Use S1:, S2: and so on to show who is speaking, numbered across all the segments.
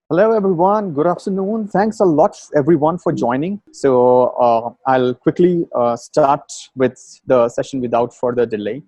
S1: Hello, everyone. Good afternoon. Thanks a lot, everyone, for joining. I'll quickly start with the session without further delay.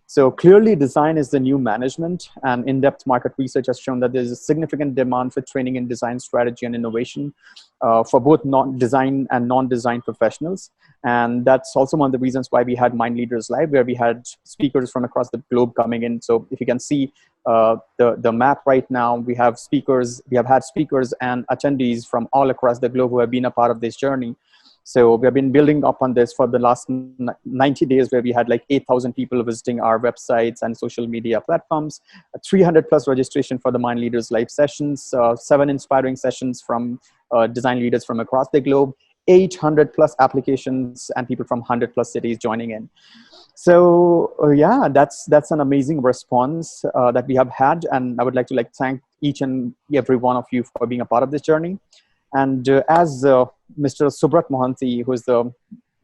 S1: So clearly, design is the new management, and in-depth market research has shown that there's a significant demand for training in design strategy and innovation for both non-design and non-design professionals. And that's also one of the reasons why we had Mind Leaders Live, where we had speakers from across the globe coming in. So if you can see the map right now, we have speakers, we have had speakers and attendees from all across the globe who have been a part of this journey. So we have been building up on this for the last 90 days, where we had like 8,000 people visiting our websites and social media platforms, 300 plus registration for the Mind Leaders Live sessions, 7 inspiring sessions from design leaders from across the globe, 800 plus applications and people from 100 plus cities joining in. So yeah, that's an amazing response that we have had, and I would like to thank each and every one of you for being a part of this journey. And as Mr. Subrat Mohanty, who is the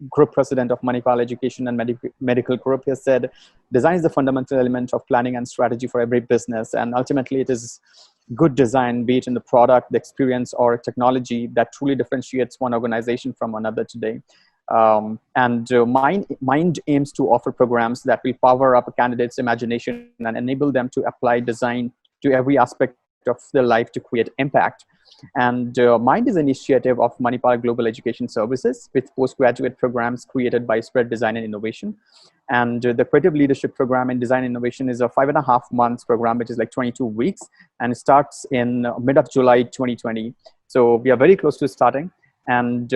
S1: Group President of Manipal Education and Medical Group, has said, design is the fundamental element of planning and strategy for every business, and ultimately it is good design, be it in the product, the experience, or technology, that truly differentiates one organization from another today. Mind aims to offer programs that will power up a candidate's imagination and enable them to apply design to every aspect of their life to create impact. And Mind is an initiative of Manipal Global Education Services with postgraduate programs created by Spread Design and Innovation. And the Creative Leadership Program in Design Innovation is a 5.5 months program, which is like 22 weeks, and it starts in mid of July 2020. So we are very close to starting. And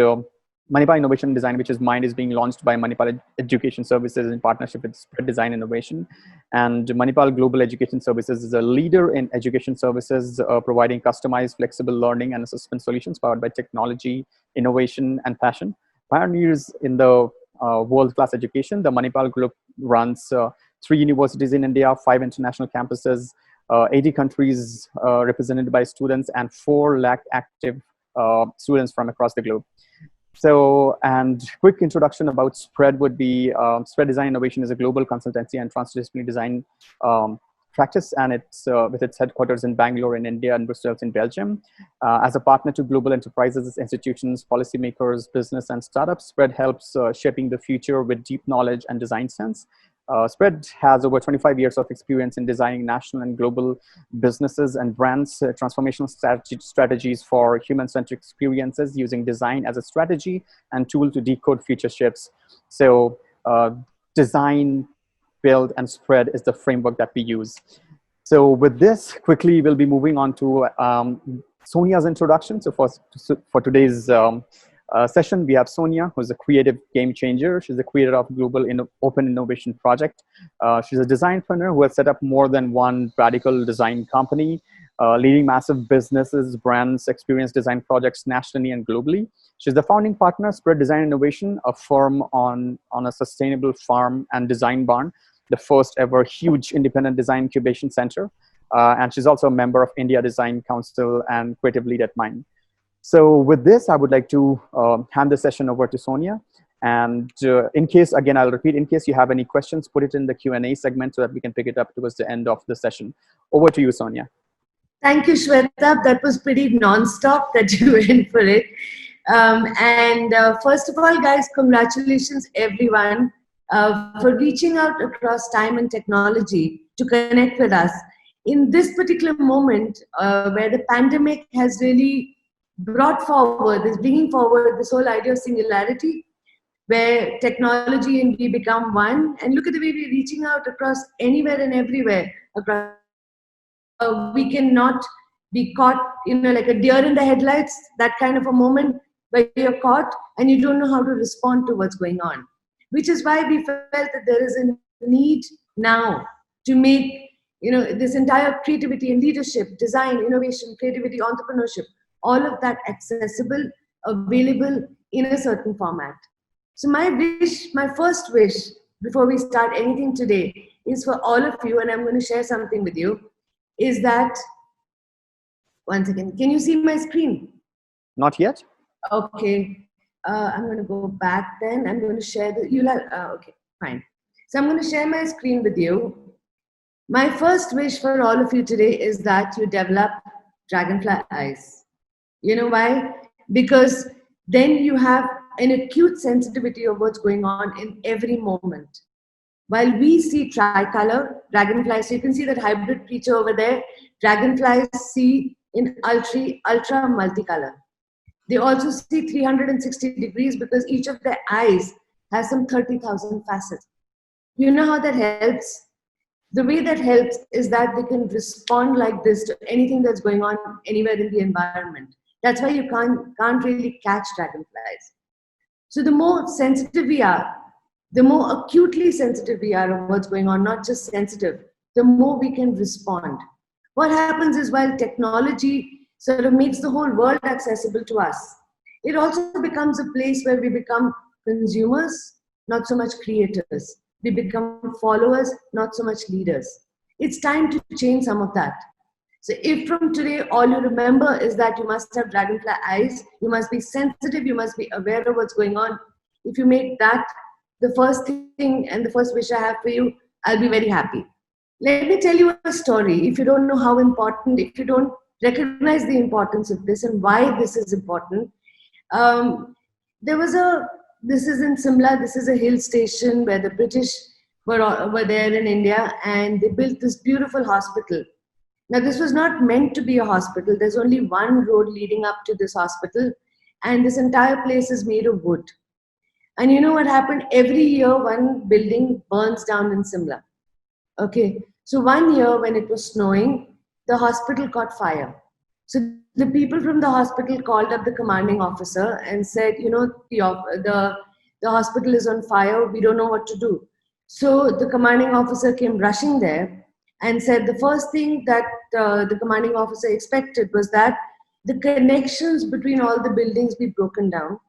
S1: Manipal Innovation Design, which is Mind, is being launched by Manipal Education Services in partnership with Spread Design Innovation. And Manipal Global Education Services is a leader in education services, providing customized, flexible learning and assessment solutions powered by technology, innovation, and passion. Pioneers in the world-class education, the Manipal Group runs 3 universities in India, 5 international campuses, 80 countries represented by students, and 4 lakh active students from across the globe. So, and quick introduction about Spread would be, Spread Design Innovation is a global consultancy and transdisciplinary design practice, and it's with its headquarters in Bangalore in India and Brussels in Belgium. As a partner to global enterprises, institutions, policymakers, business, and startups, Spread helps shaping the future with deep knowledge and design sense. Spread has over 25 years of experience in designing national and global businesses and brands, transformational strategies for human-centric experiences using design as a strategy and tool to decode future shifts. So design, build, and spread is the framework that we use. So with this, quickly, we'll be moving on to Sonia's introduction. So for today's session, we have Sonia, who's a creative game changer. She's the creator of Global Open Innovation Project. She's a designpreneur who has set up more than one radical design company, leading massive businesses, brands, experience design projects nationally and globally. She's the founding partner, Spread Design Innovation, a firm on a sustainable farm and design barn, the first ever huge independent design incubation center. And she's also a member of India Design Council and Creative Lead at Mind. So with this, I would like to hand the session over to Sonia. And in case, again, I'll repeat, in case you have any questions, put it in the Q&A segment so that we can pick it up towards the end of the session. Over to you, Sonia.
S2: Thank you, Shweta. That was pretty non-stop that you went for it. First of all, guys, congratulations, everyone, for reaching out across time and technology to connect with us. In this particular moment where the pandemic has really bringing forward this whole idea of singularity, where technology and we become one, and look at the way we're reaching out across anywhere and everywhere. We cannot be caught, like a deer in the headlights, that kind of a moment where you're caught and you don't know how to respond to what's going on. Which is why we felt that there is a need now to make, this entire creativity and leadership, design, innovation, creativity, entrepreneurship, all of that accessible, available in a certain format. So my first wish, before we start anything today, is for all of you, and I'm going to share something with you, is that, once again, can you see my screen?
S1: Not yet.
S2: Okay. I'm going to go back then. I'm going to share okay, fine. So I'm going to share my screen with you. My first wish for all of you today is that you develop Dragonfly eyes. You know why? Because then you have an acute sensitivity of what's going on in every moment. While we see tricolor dragonflies, so you can see that hybrid creature over there, dragonflies see in ultra multicolor. They also see 360 degrees because each of their eyes has some 30,000 facets. You know how that helps? The way that helps is that they can respond like this to anything that's going on anywhere in the environment. That's why you can't really catch dragonflies. So the more sensitive we are, the more acutely sensitive we are of what's going on, not just sensitive, the more we can respond. What happens is while technology sort of makes the whole world accessible to us, it also becomes a place where we become consumers, not so much creators. We become followers, not so much leaders. It's time to change some of that. So if from today all you remember is that you must have dragonfly eyes, you must be sensitive, you must be aware of what's going on. If you make that the first thing and the first wish I have for you, I'll be very happy. Let me tell you a story. If you don't know how important, if you don't recognize the importance of this and why this is important, this is in Simla, this is a hill station where the British were there in India, and they built this beautiful hospital. Now, this was not meant to be a hospital. There's only one road leading up to this hospital, and this entire place is made of wood. And you know what happened? Every year, one building burns down in Simla. Okay, so one year when it was snowing, the hospital caught fire. So the people from the hospital called up the commanding officer and said, you know, the hospital is on fire. We don't know what to do. So the commanding officer came rushing there and said the first thing that the commanding officer expected was that the connections between all the buildings be broken down.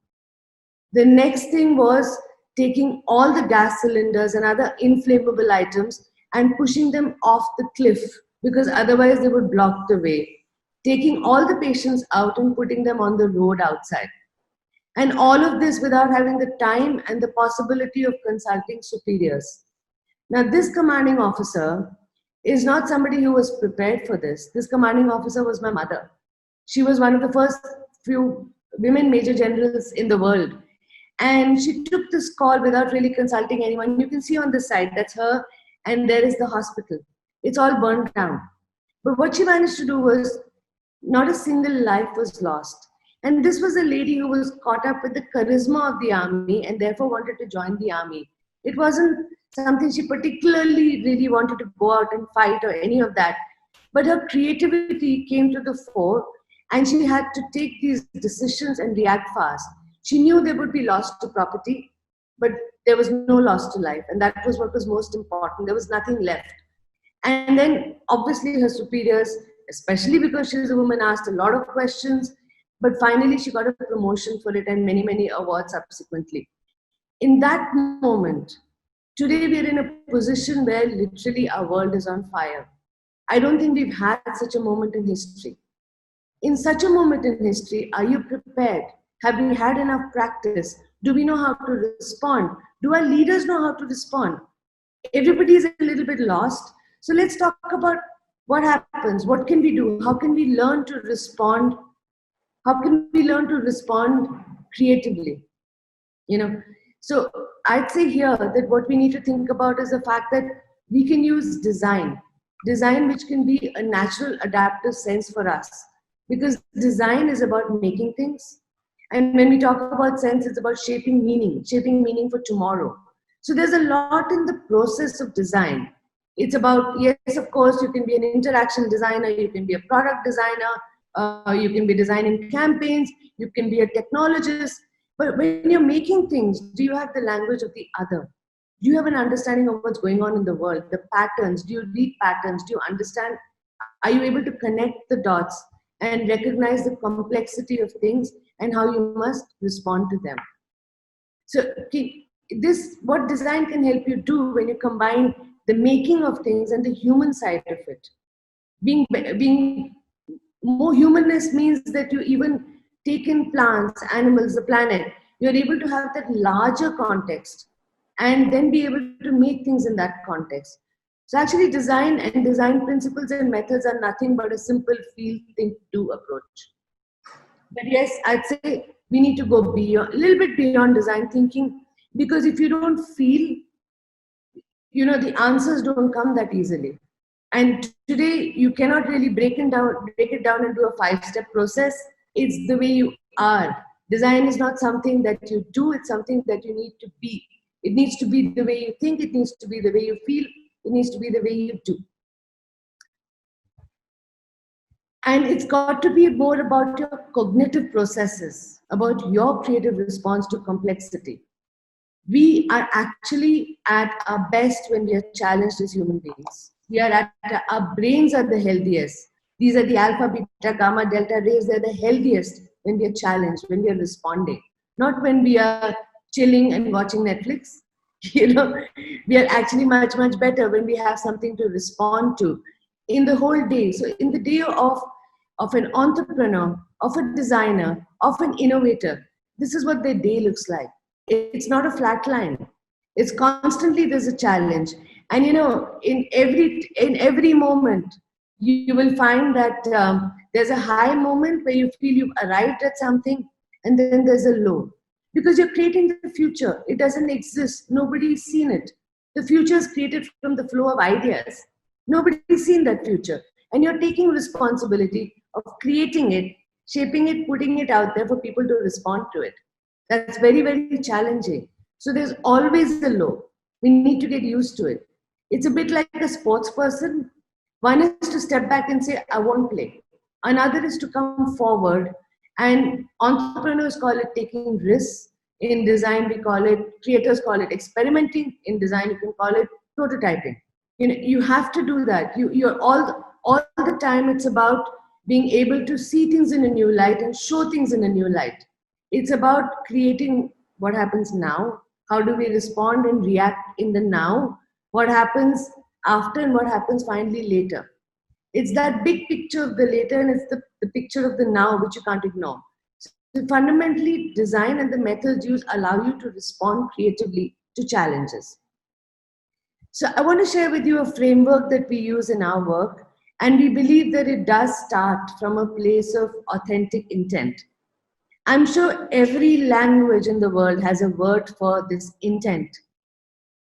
S2: The next thing was taking all the gas cylinders and other inflammable items and pushing them off the cliff because otherwise they would block the way. Taking all the patients out and putting them on the road outside. And all of this without having the time and the possibility of consulting superiors. Now, this commanding officer is not somebody who was prepared for this. This commanding officer was my mother. She was one of the first few women major generals in the world. And she took this call without really consulting anyone. You can see on this side, that's her, and there is the hospital. It's all burned down. But what she managed to do was, not a single life was lost. And this was a lady who was caught up with the charisma of the army and therefore wanted to join the army. It wasn't something she particularly really wanted to go out and fight or any of that. But her creativity came to the fore and she had to take these decisions and react fast. She knew there would be loss to property, but there was no loss to life. And that was what was most important. There was nothing left. And then obviously her superiors, especially because she was a woman, asked a lot of questions, but finally she got a promotion for it and many, many awards subsequently. In that moment, today we're in a position where literally our world is on fire. I don't think we've had such a moment in history. In such a moment in history, are you prepared? Have we had enough practice? Do we know how to respond? Do our leaders know how to respond? Everybody is a little bit lost. So let's talk about what happens. What can we do? How can we learn to respond? How can we learn to respond creatively? So I'd say here that what we need to think about is the fact that we can use design which can be a natural adaptive sense for us, because design is about making things. And when we talk about sense, it's about shaping meaning for tomorrow. So there's a lot in the process of design. It's about, yes, of course, you can be an interaction designer, you can be a product designer, you can be designing campaigns, you can be a technologist. But when you're making things, do you have the language of the other? Do you have an understanding of what's going on in the world? The patterns, do you read patterns? Do you understand? Are you able to connect the dots and recognize the complexity of things and how you must respond to them? So what design can help you do when you combine the making of things and the human side of it. Being more humanness means that you even take in plants, animals, the planet. You're able to have that larger context and then be able to make things in that context. So actually design and design principles and methods are nothing but a simple feel, think, do approach. But yes, I'd say we need to go beyond, a little bit beyond design thinking, because if you don't feel, the answers don't come that easily. And today you cannot really break it down into a 5-step process. It's the way you are. Design is not something that you do, it's something that you need to be. It needs to be the way you think, it needs to be the way you feel, it needs to be the way you do. And it's got to be more about your cognitive processes, about your creative response to complexity. We are actually at our best when we are challenged as human beings. We are at our brains are the healthiest. These are the alpha, beta, gamma, delta rays. They're the healthiest when we are challenged, when we are responding, not when we are chilling and watching Netflix. We are actually much, much better when we have something to respond to in the whole day. So in the day of an entrepreneur, of a designer, of an innovator, this is what their day looks like. It's not a flat line. It's constantly there's a challenge. And in every moment, you will find that there's a high moment where you feel you've arrived at something, and then there's a low. Because you're creating the future. It doesn't exist. Nobody's seen it. The future is created from the flow of ideas. Nobody's seen that future. And you're taking responsibility of creating it, shaping it, putting it out there for people to respond to it. That's very, very challenging. So there's always a low. We need to get used to it. It's a bit like a sports person. One is to step back and say, I won't play. Another is to come forward. And entrepreneurs call it taking risks. In design, we call it, creators call it experimenting. In design, you can call it prototyping. You have to do that. You're all the time, it's about being able to see things in a new light and show things in a new light. It's about creating what happens now. How do we respond and react in the now? What happens after and what happens finally later? It's that big picture of the later, and it's the picture of the now, which you can't ignore. So fundamentally, design and the methods used allow you to respond creatively to challenges. So I want to share with you a framework that we use in our work, and we believe that it does start from a place of authentic intent. I'm sure every language in the world has a word for this intent.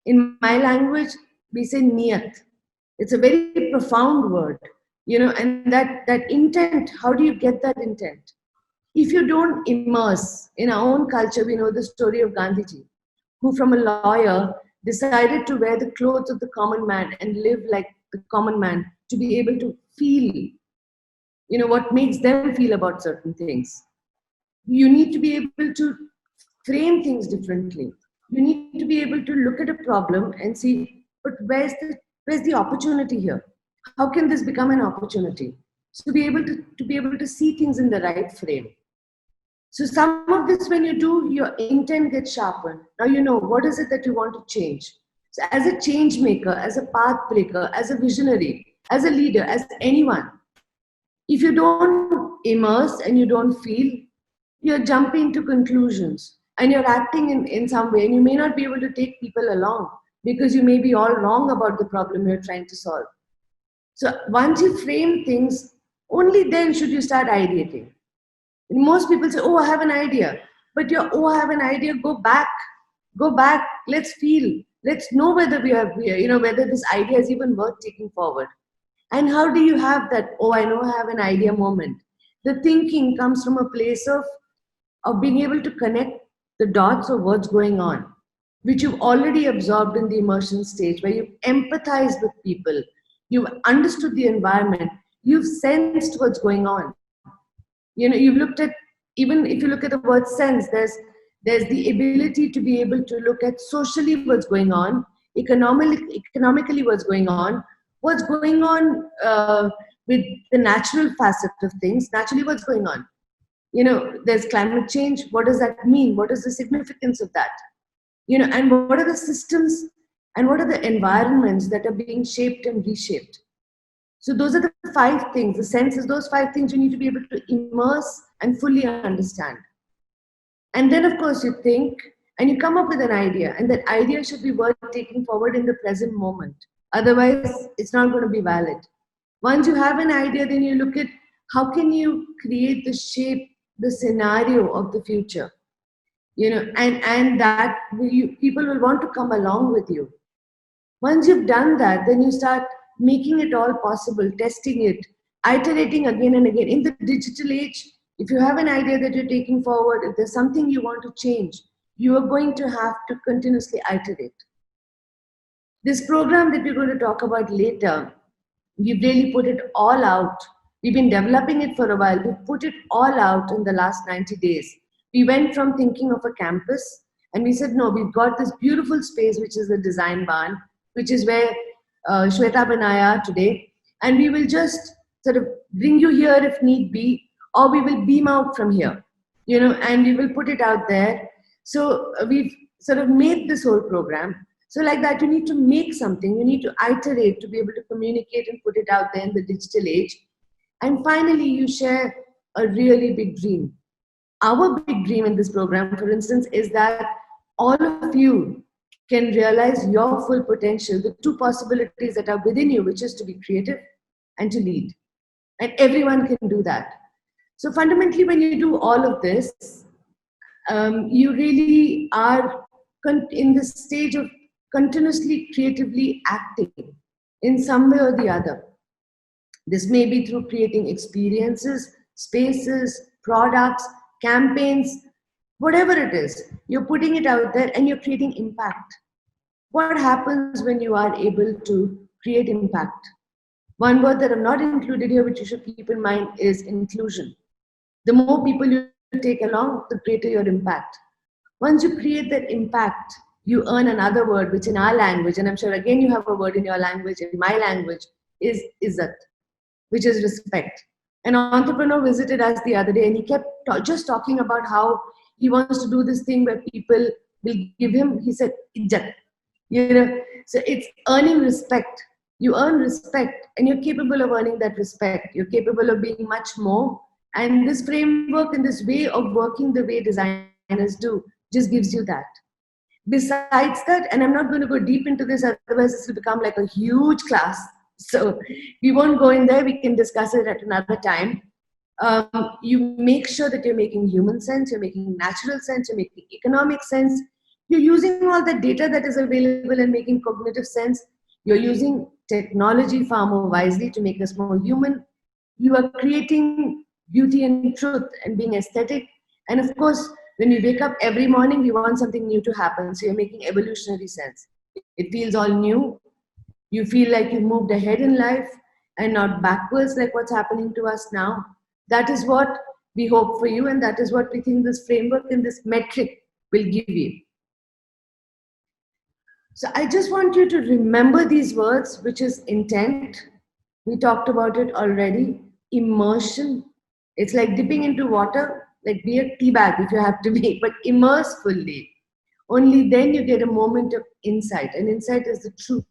S2: In my language, we say niyat. It's a very profound word, and that intent, how do you get that intent? If you don't immerse, in our own culture, we know the story of Gandhiji, who from a lawyer decided to wear the clothes of the common man and live like the common man to be able to feel, what makes them feel about certain things. You need to be able to frame things differently. You need to be able to look at a problem and see, but where's the opportunity here? How can this become an opportunity? So to be able to see things in the right frame. So some of this, when you do, your intent gets sharpened. Now you know what is it that you want to change. So as a change maker, as a path breaker, as a visionary, as a leader, as anyone, if you don't immerse and you don't feel, you're jumping to conclusions and you're acting in some way, and you may not be able to take people along because you may be all wrong about the problem you're trying to solve. So once you frame things, only then should you start ideating. And most people say, oh, I have an idea. But oh, I have an idea, go back, let's feel, let's know whether whether this idea is even worth taking forward. And how do you have that, oh, I know I have an idea moment? The thinking comes from a place of being able to connect the dots of what's going on, which you've already absorbed in the immersion stage, where you empathize with people, you've understood the environment, you've sensed what's going on. You've looked at, even if you look at the word sense, there's the ability to be able to look at socially what's going on, economically what's going on with the natural facet of things, naturally what's going on. There's climate change. What does that mean? What is the significance of that? And what are the systems and what are the environments that are being shaped and reshaped? So those are the 5 things. The sense is those 5 things you need to be able to immerse and fully understand. And then, of course, you think and you come up with an idea, and that idea should be worth taking forward in the present moment. Otherwise, it's not going to be valid. Once you have an idea, then you look at how can you create the shape, the scenario of the future, and that people will want to come along with you. Once you've done that, then you start making it all possible, testing it, iterating again and again. In the digital age, if you have an idea that you're taking forward, if there's something you want to change, you are going to have to continuously iterate. This program that we're going to talk about later, we've really put it all out. We've been developing it for a while. We've put it all out in the last 90 days. We went from thinking of a campus and we said, no, we've got this beautiful space, which is the Design Barn, which is where Shweta and I are today. And we will just sort of bring you here if need be, or we will beam out from here, and we will put it out there. So we've sort of made this whole program. So like that, you need to make something, you need to iterate to be able to communicate and put it out there in the digital age. And finally, you share a really big dream. Our big dream in this program, for instance, is that all of you can realize your full potential, the two possibilities that are within you, which is to be creative and to lead. And everyone can do that. So fundamentally, when you do all of this, you really are in the stage of continuously creatively acting in some way or the other. This may be through creating experiences, spaces, products, campaigns, whatever it is. You're putting it out there and you're creating impact. What happens when you are able to create impact? One word that I'm not included here, which you should keep in mind, is inclusion. The more people you take along, the greater your impact. Once you create that impact, you earn another word, which in our language, and I'm sure again you have a word in your language, in my language, is izzat, which is respect. An entrepreneur visited us the other day and he kept just talking about how he wants to do this thing where people will give him, he said, izzat. So it's earning respect. You earn respect and you're capable of earning that respect. You're capable of being much more. And this framework and this way of working the way designers do just gives you that. Besides that, and I'm not going to go deep into this, otherwise this will become like a huge class. So we won't go in there. We can discuss it at another time. You make sure that you're making human sense, you're making natural sense, you're making economic sense. You're using all the data that is available and making cognitive sense. You're using technology far more wisely to make us more human. You are creating beauty and truth and being aesthetic. And of course, when we wake up every morning, we want something new to happen. So you're making evolutionary sense. It feels all new. You feel like you moved ahead in life and not backwards like what's happening to us now. That is what we hope for you, and that is what we think this framework and this metric will give you. So I just want you to remember these words, which is intent. We talked about it already. Immersion. It's like dipping into water, like be a tea bag if you have to be, but immerse fully. Only then you get a moment of insight, and insight is the truth.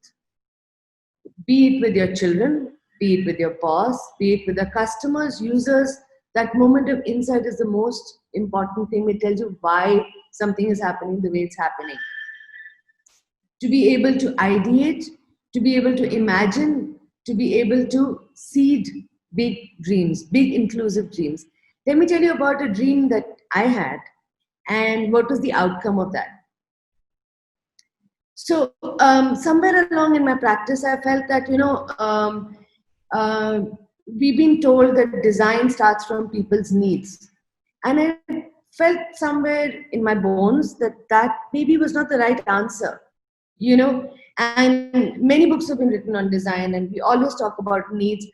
S2: Be it with your children, be it with your boss, be it with the customers, users, that moment of insight is the most important thing. It tells you why something is happening the way it's happening. To be able to ideate, to be able to imagine, to be able to seed big dreams, big inclusive dreams. Let me tell you about a dream that I had and what was the outcome of that. So somewhere along in my practice, I felt that, we've been told that design starts from people's needs. And I felt somewhere in my bones that maybe was not the right answer, and many books have been written on design and we always talk about needs.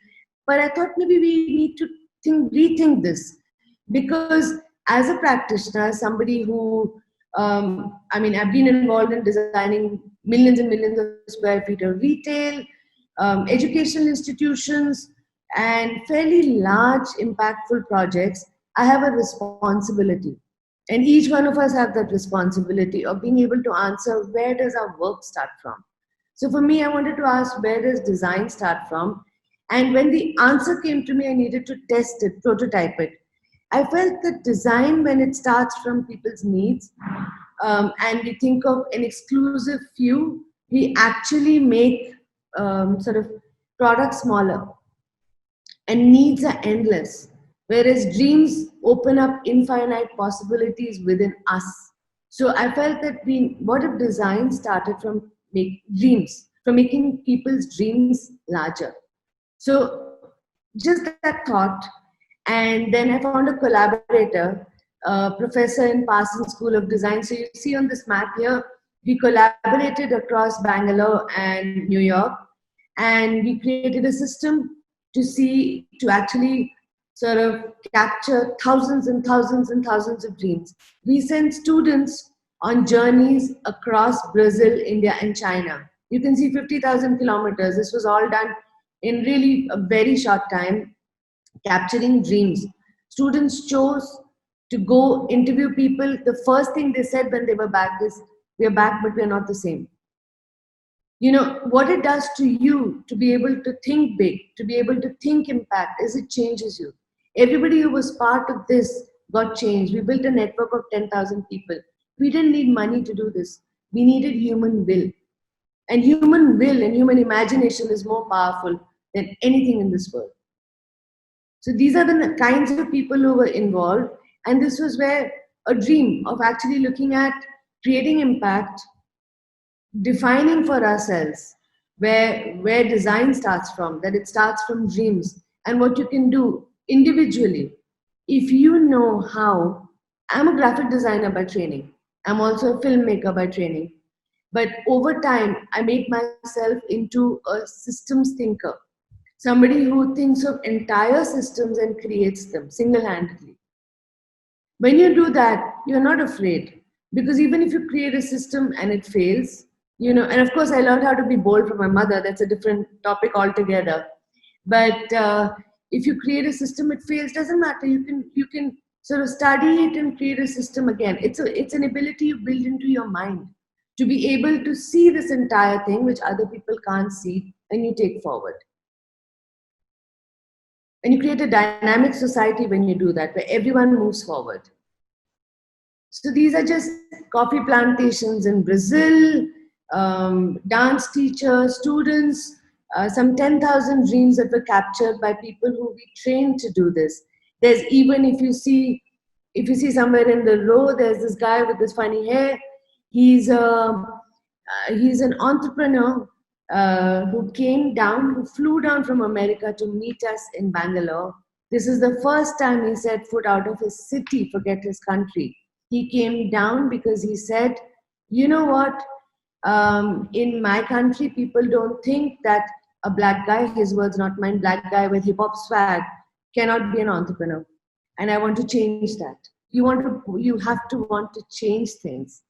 S2: But I thought maybe we need to rethink this, because as a practitioner, somebody who, I've been involved in designing millions and millions of square feet of retail, educational institutions, and fairly large impactful projects. I have a responsibility. And each one of us have that responsibility of being able to answer, where does our work start from? So for me, I wanted to ask, where does design start from? And when the answer came to me, I needed to test it, prototype it. I felt that design, when it starts from people's needs, and we think of an exclusive few, we actually make sort of products smaller, and needs are endless, whereas dreams open up infinite possibilities within us. So I felt that what if design started from from making people's dreams larger? So just that thought, and then I found a collaborator, a professor in Parsons School of Design. So you see on this map here, we collaborated across Bangalore and New York, and we created a system to actually sort of capture thousands and thousands and thousands of dreams. We sent students on journeys across Brazil, India, and China. You can see 50,000 kilometers. This was all done in really a very short time, capturing dreams. Students chose to go interview people. The first thing they said when they were back is, "We are back, but we are not the same." You know, what it does to you to be able to think big, to be able to think impact, is it changes you. Everybody who was part of this got changed. We built a network of 10,000 people. We didn't need money to do this. We needed human will. And human will and human imagination is more powerful than anything in this world. So these are the kinds of people who were involved. And this was where a dream of actually looking at creating impact, defining for ourselves where design starts from, that it starts from dreams and what you can do individually. If you know how, I'm a graphic designer by training. I'm also a filmmaker by training. But over time, I made myself into a systems thinker, somebody who thinks of entire systems and creates them single-handedly. When you do that, you're not afraid, because even if you create a system and it fails, you know, and of course I learned how to be bold from my mother. That's a different topic altogether. But if you create a system, it fails, doesn't matter. You can sort of study it and create a system again. It's an ability you build into your mind to be able to see this entire thing which other people can't see, and you take forward. And you create a dynamic society when you do that, where everyone moves forward. So these are just coffee plantations in Brazil, dance teachers, students, some 10,000 dreams that were captured by people who we trained to do this. There's even, if you see somewhere in the row, there's this guy with this funny hair. He's an entrepreneur who flew down from America to meet us in Bangalore. This is the first time he set foot out of his city, forget his country. He came down because he said, you know what, in my country, people don't think that a black guy, his words not mine, black guy with hip hop swag cannot be an entrepreneur. And I want to change that. You have to want to change things.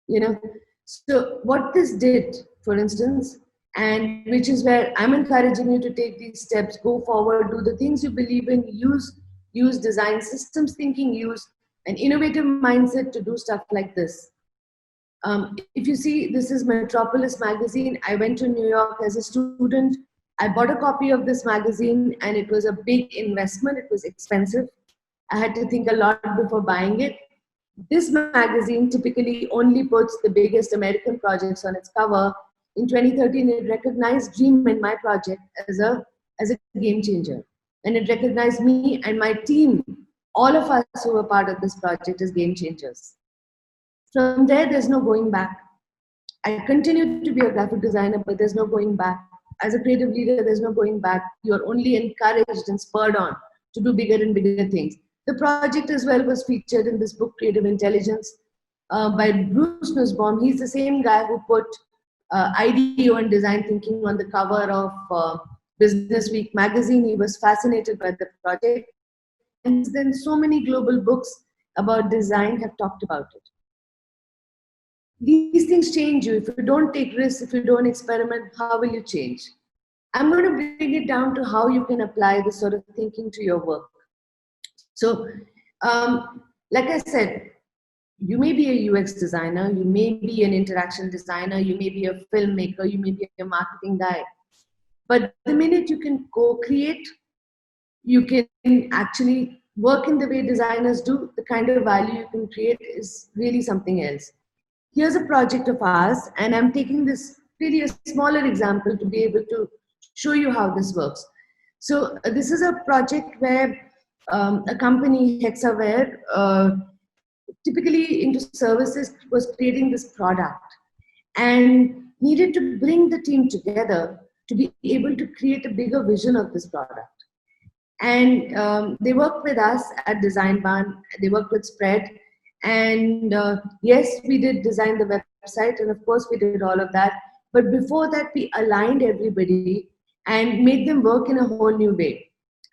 S2: You know, so what this did, for instance, and which is where I'm encouraging you to take these steps, go forward, do the things you believe in, use design systems thinking, use an innovative mindset to do stuff like this. If you see, this is Metropolis magazine. I went to New York as a student. I bought a copy of this magazine, and it was a big investment. It was expensive. I had to think a lot before buying it. This magazine typically only puts the biggest American projects on its cover. In 2013, it recognized Dream in my project as a game changer. And it recognized me and my team, all of us who were part of this project, as game changers. From there, there's no going back. I continue to be a graphic designer, but there's no going back. As a creative leader, there's no going back. You're only encouraged and spurred on to do bigger and bigger things. The project as well was featured in this book, Creative Intelligence, by Bruce Nussbaum. He's the same guy who put IDEO and design thinking on the cover of Business Week magazine. He was fascinated by the project. And then so many global books about design have talked about it. These things change you. If you don't take risks, if you don't experiment, how will you change? I'm going to bring it down to how you can apply this sort of thinking to your work. So, like I said, you may be a UX designer, you may be an interaction designer, you may be a filmmaker, you may be a marketing guy. But the minute you can co-create, you can actually work in the way designers do, the kind of value you can create is really something else. Here's a project of ours, and I'm taking this really a smaller example to be able to show you how this works. So this is a project where a company, Hexaware, typically into services, was creating this product and needed to bring the team together to be able to create a bigger vision of this product. And they worked with us at Design Barn, they worked with Spread, and yes, we did design the website, and of course we did all of that. But before that, we aligned everybody and made them work in a whole new way.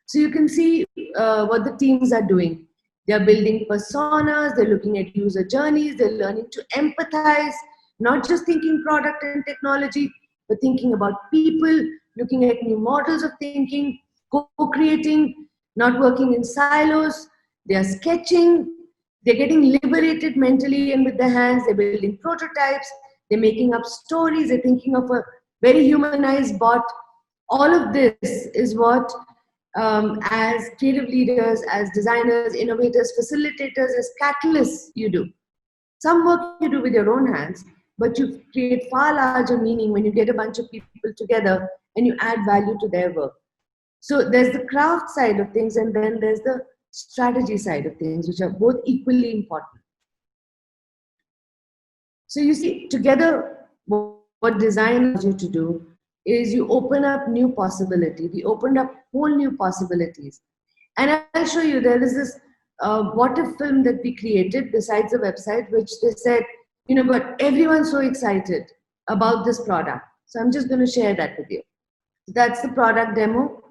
S2: So you can see what the teams are doing. They're building personas, they're looking at user journeys, they're learning to empathize, not just thinking product and technology, but thinking about people, looking at new models of thinking, co-creating, not working in silos. They are sketching, they're getting liberated mentally and with their hands, they're building prototypes, they're making up stories, they're thinking of a very humanized bot. All of this is what, as creative leaders, as designers, innovators, facilitators, as catalysts, you do. Some work you do with your own hands, but you create far larger meaning when you get a bunch of people together and you add value to their work. So there's the craft side of things, and then there's the strategy side of things, which are both equally important. So you see, together, what design allows you to do is you open up new possibility. We opened up whole new possibilities. And I'll show you, there is this what if film that we created besides the website, which they said, but everyone's so excited about this product. So I'm just going to share that with you. That's the product demo.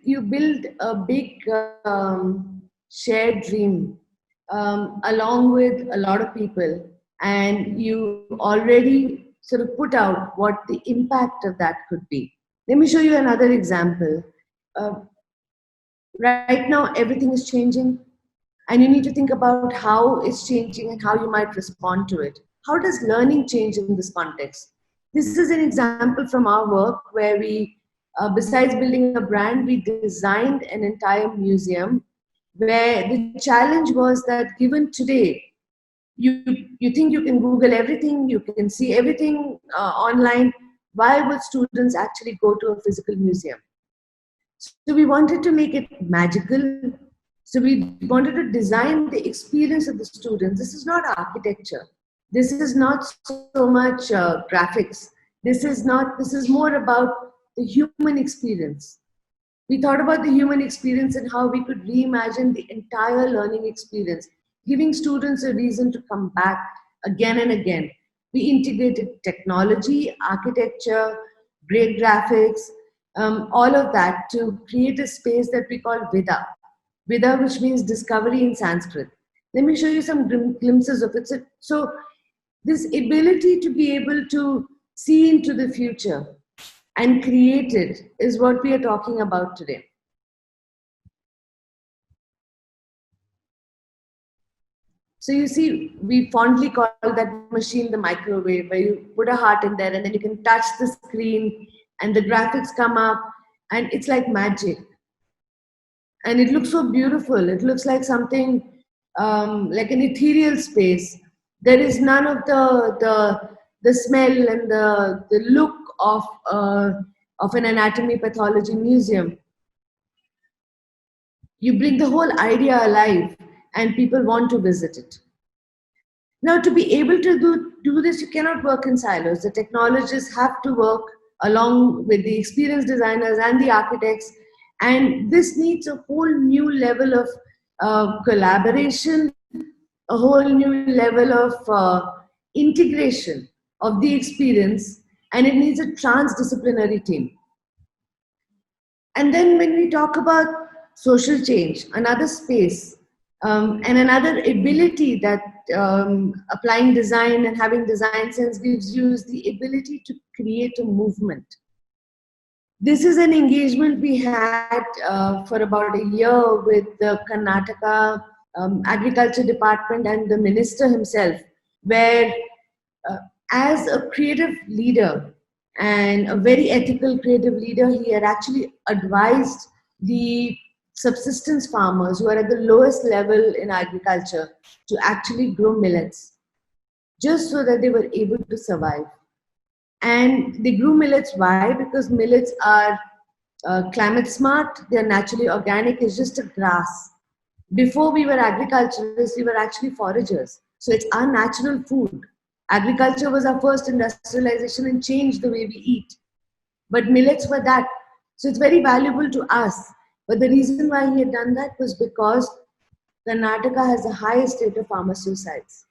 S2: You build a big shared dream along with a lot of people, and you already sort of put out what the impact of that could be. Let me show you another example. Right now, everything is changing, and you need to think about how it's changing and how you might respond to it. How does learning change in this context? This is an example from our work where we, besides building a brand, we designed an entire museum where the challenge was that given today, you think you can Google everything, you can see everything online. Why would students actually go to a physical museum? So we wanted to make it magical. So we wanted to design the experience of the students. This is not architecture. This is not so much graphics. This is more about the human experience. We thought about the human experience and how we could reimagine the entire learning experience, giving students a reason to come back again and again. We integrated technology, architecture, great graphics, all of that to create a space that we call Vida. Vida, which means discovery in Sanskrit. Let me show you some glimpses of it. So this ability to be able to see into the future, and created is what we are talking about today. So you see, we fondly call that machine the microwave, where you put a heart in there and then you can touch the screen and the graphics come up and it's like magic. And it looks so beautiful. It looks like something like an ethereal space. There is none of the smell and the look of an anatomy pathology museum. You bring the whole idea alive and people want to visit it. Now, to be able to do this, you cannot work in silos. The technologists have to work along with the experienced designers and the architects. And this needs a whole new level of collaboration, a whole new level of integration of the experience, and it needs a transdisciplinary team. And then when we talk about social change, another space, and another ability that applying design and having design sense gives you is the ability to create a movement. This is an engagement we had for about a year with the Karnataka Agriculture Department and the minister himself, where as a creative leader and a very ethical creative leader, he had actually advised the subsistence farmers who are at the lowest level in agriculture to actually grow millets, just so that they were able to survive. And they grew millets. Why? Because millets are climate smart, they're naturally organic, it's just a grass. Before we were agriculturists, we were actually foragers. So it's our natural food. Agriculture was our first industrialization and changed the way we eat. But millets were that. So it's very valuable to us. But the reason why he had done that was because Karnataka has the highest rate of farmer suicides.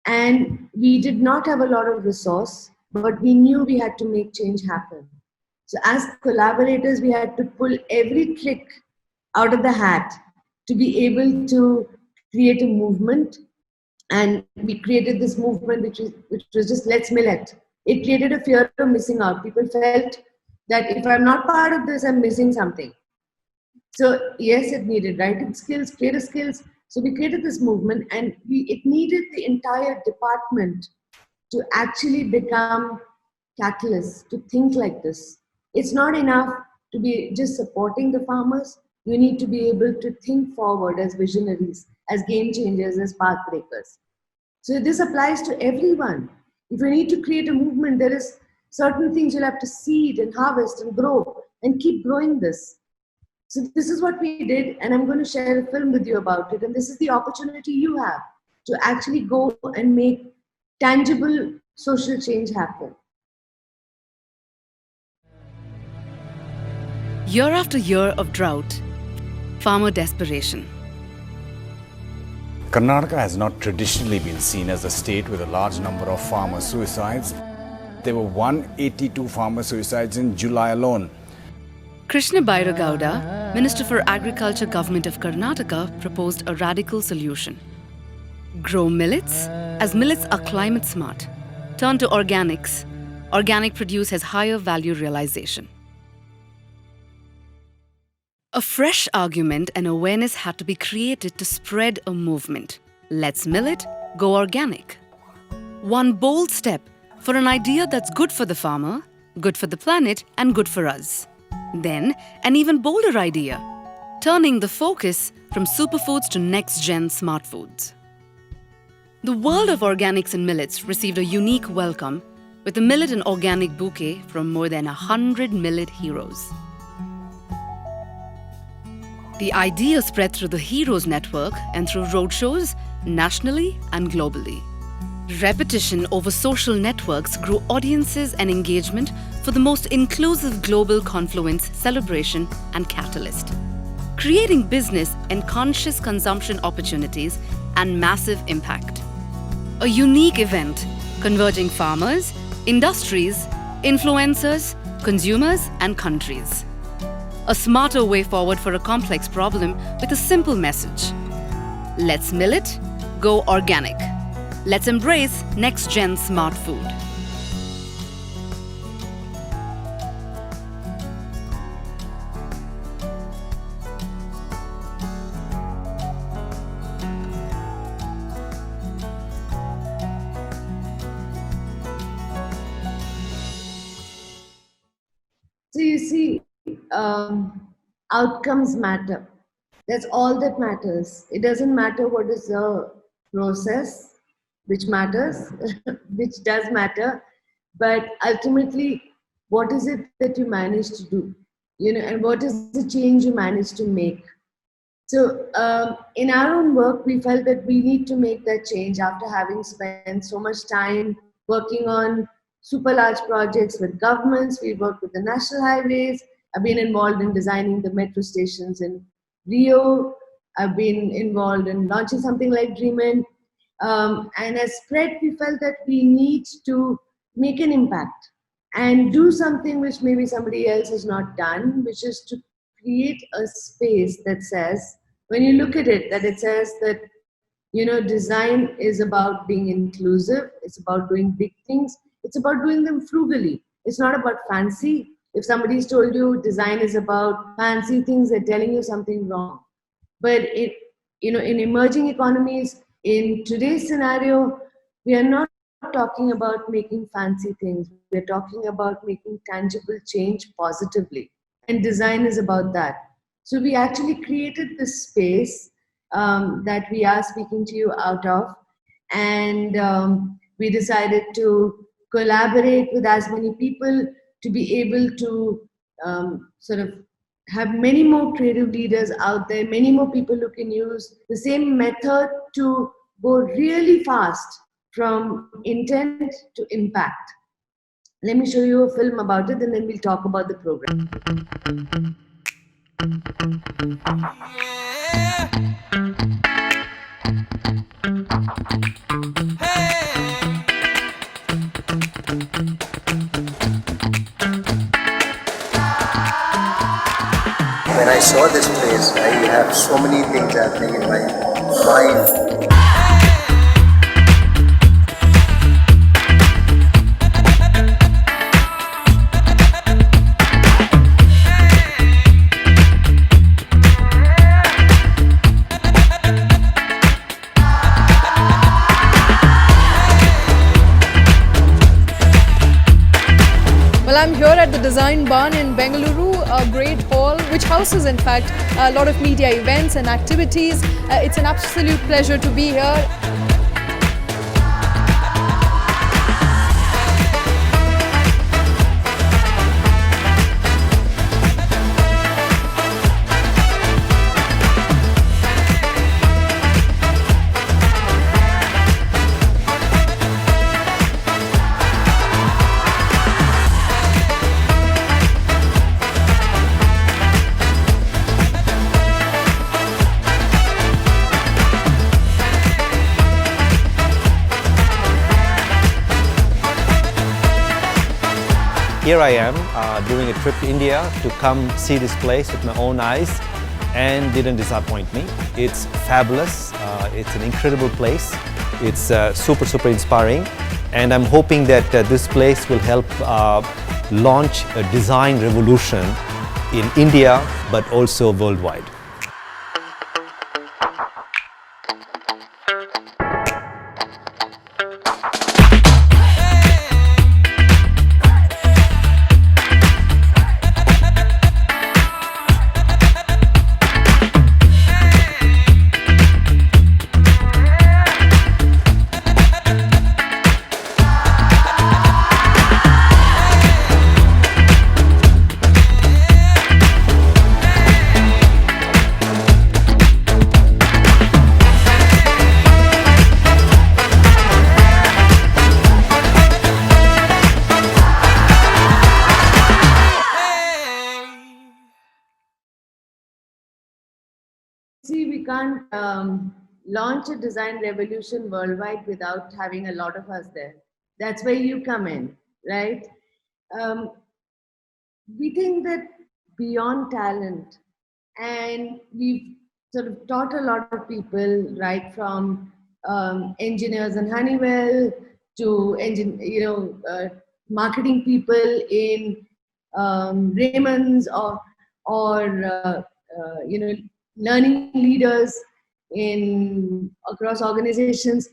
S2: And we did not have a lot of resource, but we knew we had to make change happen. So as collaborators, we had to pull every trick out of the hat to be able to create a movement. And we created this movement, which was just let's millet. It created a fear of missing out. People felt that if I'm not part of this, I'm missing something. So yes, it needed writing skills, creative skills. So we created this movement, and it needed the entire department to actually become catalysts, to think like this. It's not enough to be just supporting the farmers. You need to be able to think forward as visionaries, as game changers, as path breakers. So this applies to everyone. If you need to create a movement, there is certain things you'll have to seed and harvest and grow and keep growing this. So this is what we did, and I'm going to share a film with you about it. And this is the opportunity you have to actually go and make tangible social change happen.
S3: Year after year of drought, farmer desperation.
S4: Karnataka has not traditionally been seen as a state with a large number of farmer suicides. There were 182 farmer suicides in July alone.
S3: Krishna Bairagowda, Minister for Agriculture, Government of Karnataka, proposed a radical solution. Grow millets, as millets are climate smart. Turn to organics. Organic produce has higher value realization. A fresh argument and awareness had to be created to spread a movement. Let's millet, go organic. One bold step for an idea that's good for the farmer, good for the planet, and good for us. Then, an even bolder idea, turning the focus from superfoods to next-gen smart foods. The world of organics and millets received a unique welcome with a millet and organic bouquet from more than 100 millet heroes. The idea spread through the Heroes Network and through roadshows nationally and globally. Repetition over social networks grew audiences and engagement for the most inclusive global confluence, celebration, and catalyst, creating business and conscious consumption opportunities and massive impact. A unique event converging farmers, industries, influencers, consumers, and countries. A smarter way forward for a complex problem with a simple message. Let's millet, go organic. Let's embrace next-gen smart food.
S2: So you see, outcomes matter. That's all that matters. It doesn't matter what is the process, which matters, which does matter, but ultimately, what is it that you manage to do? And what is the change you manage to make? So, in our own work, we felt that we need to make that change after having spent so much time working on super large projects with governments. We worked with the national highways. I've been involved in designing the metro stations in Rio. I've been involved in launching something like Dreamin. And as Spread, we felt that we need to make an impact and do something which maybe somebody else has not done, which is to create a space that says, when you look at it, that it says that, design is about being inclusive, it's about doing big things, it's about doing them frugally. It's not about fancy. If somebody's told you design is about fancy things, they're telling you something wrong. But in emerging economies, in today's scenario, we are not talking about making fancy things. We're talking about making tangible change positively. And design is about that. So we actually created this space that we are speaking to you out of. And we decided to collaborate with as many people to be able to sort of have many more creative leaders out there, many more people who can use the same method to go really fast from intent to impact. Let me show you a film about it and then we'll talk about the program.
S5: When I saw this place, I have so many things happening in my mind.
S6: Well, I'm here at the Design Barn in Bengaluru, a great hall which houses in fact a lot of media events and activities. It's an absolute pleasure to be here.
S7: Here I am doing a trip to India to come see this place with my own eyes, and didn't disappoint me. It's fabulous, it's an incredible place, it's super inspiring, and I'm hoping that this place will help launch a design revolution in India but also worldwide.
S2: See, we can't launch a design revolution worldwide without having a lot of us there. That's where you come in, right? We think that beyond talent, and we've sort of taught a lot of people, right from engineers in Honeywell to marketing people in Raymond's or learning leaders across organizations.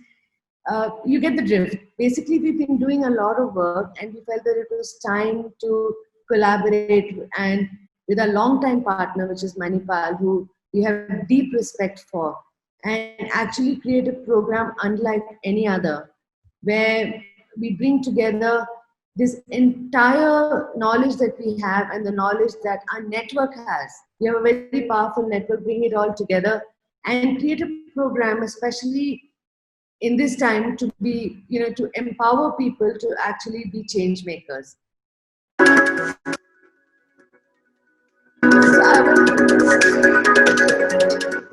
S2: You get the drift. Basically, we've been doing a lot of work and we felt that it was time to collaborate and with a long-time partner, which is Manipal, who we have deep respect for, and actually create a program unlike any other, where we bring together this entire knowledge that we have and the knowledge that our network has. We have a very powerful network, bring it all together and create a program, especially in this time, to be, to empower people to actually be change makers. So I will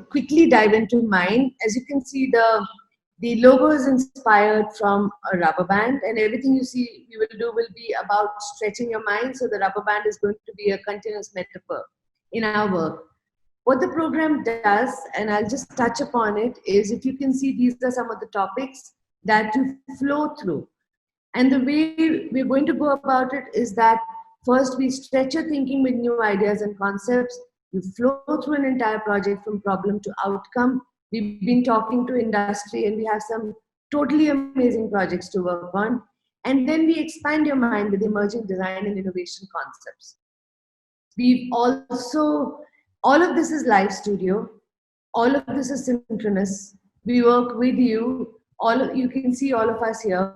S2: quickly dive into mine. As you can see, the logo is inspired from a rubber band, and everything you see we will do will be about stretching your mind. So the rubber band is going to be a continuous metaphor in our work. What the program does, and I'll just touch upon it, is if you can see, these are some of the topics that you flow through. And the way we're going to go about it is that first we stretch your thinking with new ideas and concepts. You flow through an entire project from problem to outcome. We've been talking to industry and we have some totally amazing projects to work on. And then we expand your mind with emerging design and innovation concepts. We've also, all of this is live studio. All of this is synchronous. We work with you. You can see all of us here.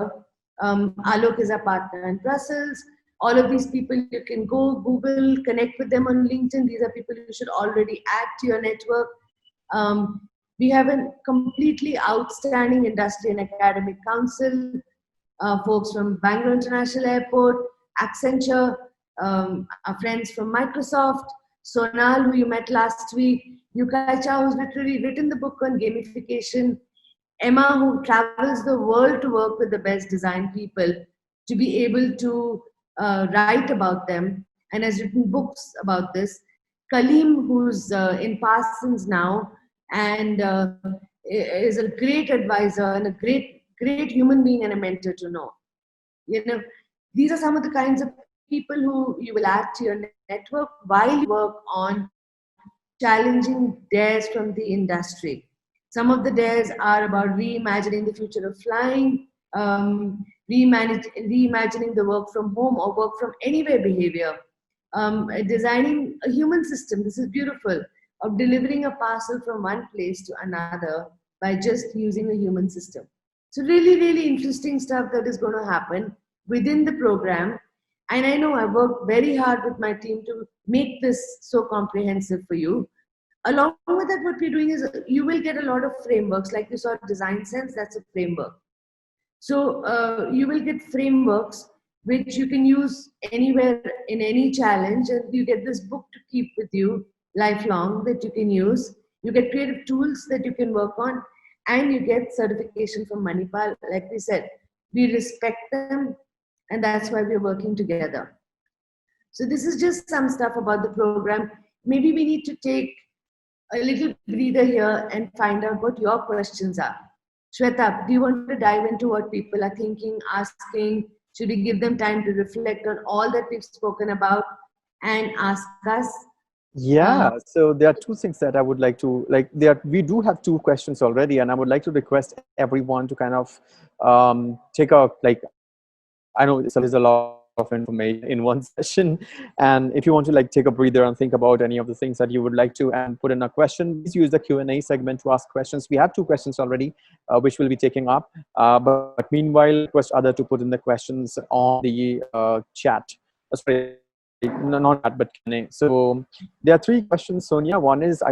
S2: Alok is our partner in Brussels. All of these people, you can go Google, connect with them on LinkedIn. These are people you should already add to your network. We have a completely outstanding industry and academic council, folks from Bangalore International Airport, Accenture, our friends from Microsoft, Sonal, who you met last week, Yukaicha, who's literally written the book on gamification, Emma, who travels the world to work with the best design people to be able to write about them and has written books about this, Kaleem, who's in Parsons now and is a great advisor and a great human being and a mentor to know. These are some of the kinds of people who you will add to your network while you work on challenging dares from the industry. Some of the dares are about reimagining the future of flying, reimagining the work from home or work from anywhere behavior, designing a human system. This is beautiful, of delivering a parcel from one place to another by just using a human system. So really, really interesting stuff that is going to happen within the program. And I know I worked very hard with my team to make this so comprehensive for you. Along with that, what we're doing is you will get a lot of frameworks. Like you saw Design Sense, that's a framework. So you will get frameworks which you can use anywhere in any challenge. And you get this book to keep with you lifelong that you can use. You get creative tools that you can work on. And you get certification from Manipal. Like we said, we respect them. And that's why we're working together. So this is just some stuff about the program. Maybe we need to take a little breather here and find out what your questions are. Shweta, do you want to dive into what people are thinking, asking? Should we give them time to reflect on all that we've spoken about and ask us?
S1: Yeah, so there are two things that I would like to, we do have two questions already, and I would like to request everyone to kind of take a, I know there's a lot of information in one session, and if you want to take a breather and think about any of the things that you would like to and put in a question, please use the Q&A segment to ask questions. We have two questions already, which we'll be taking up, but meanwhile, request other to put in the questions on the chat. Sorry, not chat, but Q&A. So there are three questions, Sonia. One is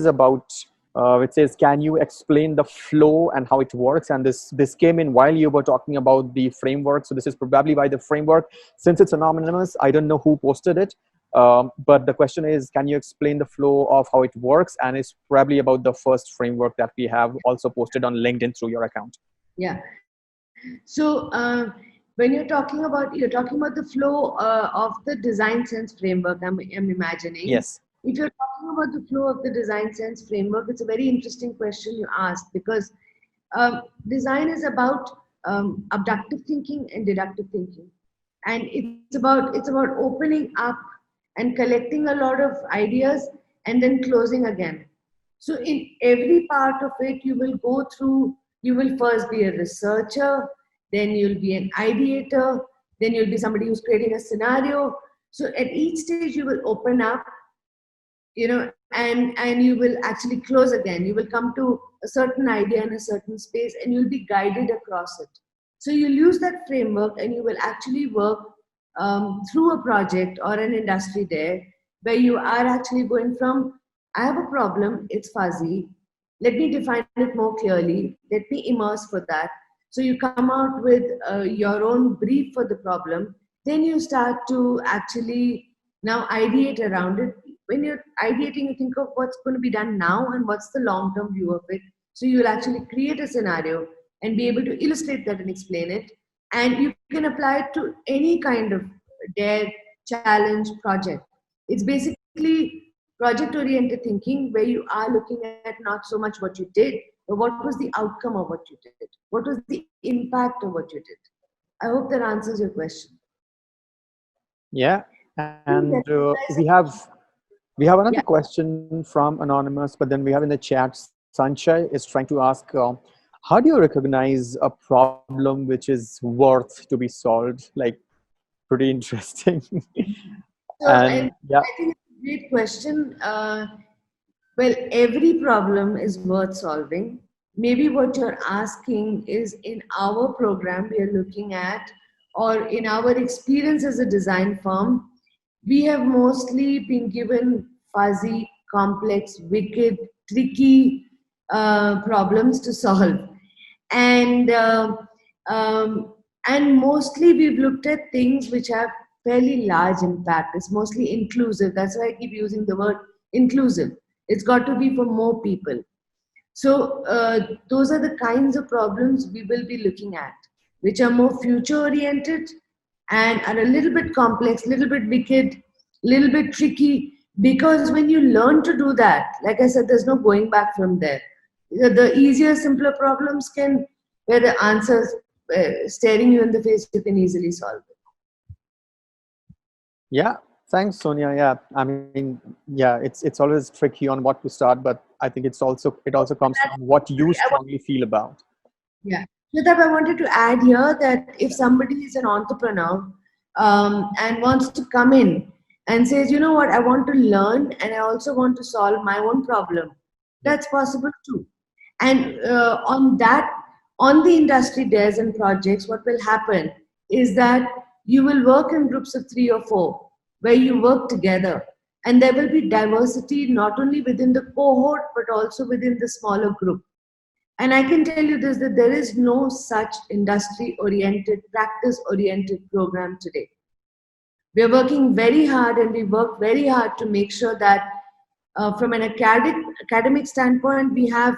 S1: about it says, can you explain the flow and how it works? And this came in while you were talking about the framework. So this is probably by the framework. Since it's anonymous, I don't know who posted it. But the question is, can you explain the flow of how it works? And it's probably about the first framework that we have also posted on LinkedIn through your account.
S2: Yeah. So when you're talking about the flow of the Design Sense framework, I'm imagining.
S1: Yes.
S2: If you're talking about the flow of the Design Sense framework, it's a very interesting question you asked, because design is about abductive thinking and deductive thinking, and it's about opening up and collecting a lot of ideas and then closing again. So in every part of it, you will go through. You will first be a researcher, then you'll be an ideator, then you'll be somebody who's creating a scenario. So at each stage you will open up, and you will actually close again. You will come to a certain idea in a certain space, and you'll be guided across it. So you'll use that framework, and you will actually work through a project or an industry there, where you are actually going from, I have a problem, it's fuzzy, let me define it more clearly, let me immerse for that. So you come out with your own brief for the problem. Then you start to actually now ideate around it. When you're ideating, you think of what's going to be done now and what's the long-term view of it. So you'll actually create a scenario and be able to illustrate that and explain it. And you can apply it to any kind of dare, challenge, project. It's basically project-oriented thinking, where you are looking at not so much what you did, but what was the outcome of what you did? What was the impact of what you did? I hope that answers your question.
S1: Yeah, and we have another question from Anonymous, but then we have in the chat, Sanjay is trying to ask, how do you recognize a problem which is worth to be solved? Like, pretty interesting.
S2: I think it's a great question. Well, every problem is worth solving. Maybe what you're asking is, in our program we are looking at, or in our experience as a design firm, we have mostly been given fuzzy, complex, wicked, tricky problems to solve. And mostly we've looked at things which have fairly large impact. It's mostly inclusive. That's why I keep using the word inclusive. It's got to be for more people. So those are the kinds of problems we will be looking at, which are more future oriented and are a little bit complex, little bit wicked, little bit tricky. Because when you learn to do that, like I said, there's no going back from there. The easier, simpler problems where the answers staring you in the face, you can easily solve it.
S1: Yeah, thanks, Sonia. Yeah, I mean, yeah, it's always tricky on what to start, but I think it also comes from what you strongly feel about.
S2: Yeah, Shwetab, I wanted to add here that if somebody is an entrepreneur and wants to come in and says, you know what, I want to learn and I also want to solve my own problem, that's possible too. And on the industry days and projects, what will happen is that you will work in groups of 3 or 4 where you work together, and there will be diversity not only within the cohort but also within the smaller group. And I can tell you this, that there is no such industry-oriented, practice-oriented program today. We are working very hard, and we work very hard to make sure that from an academic standpoint, we have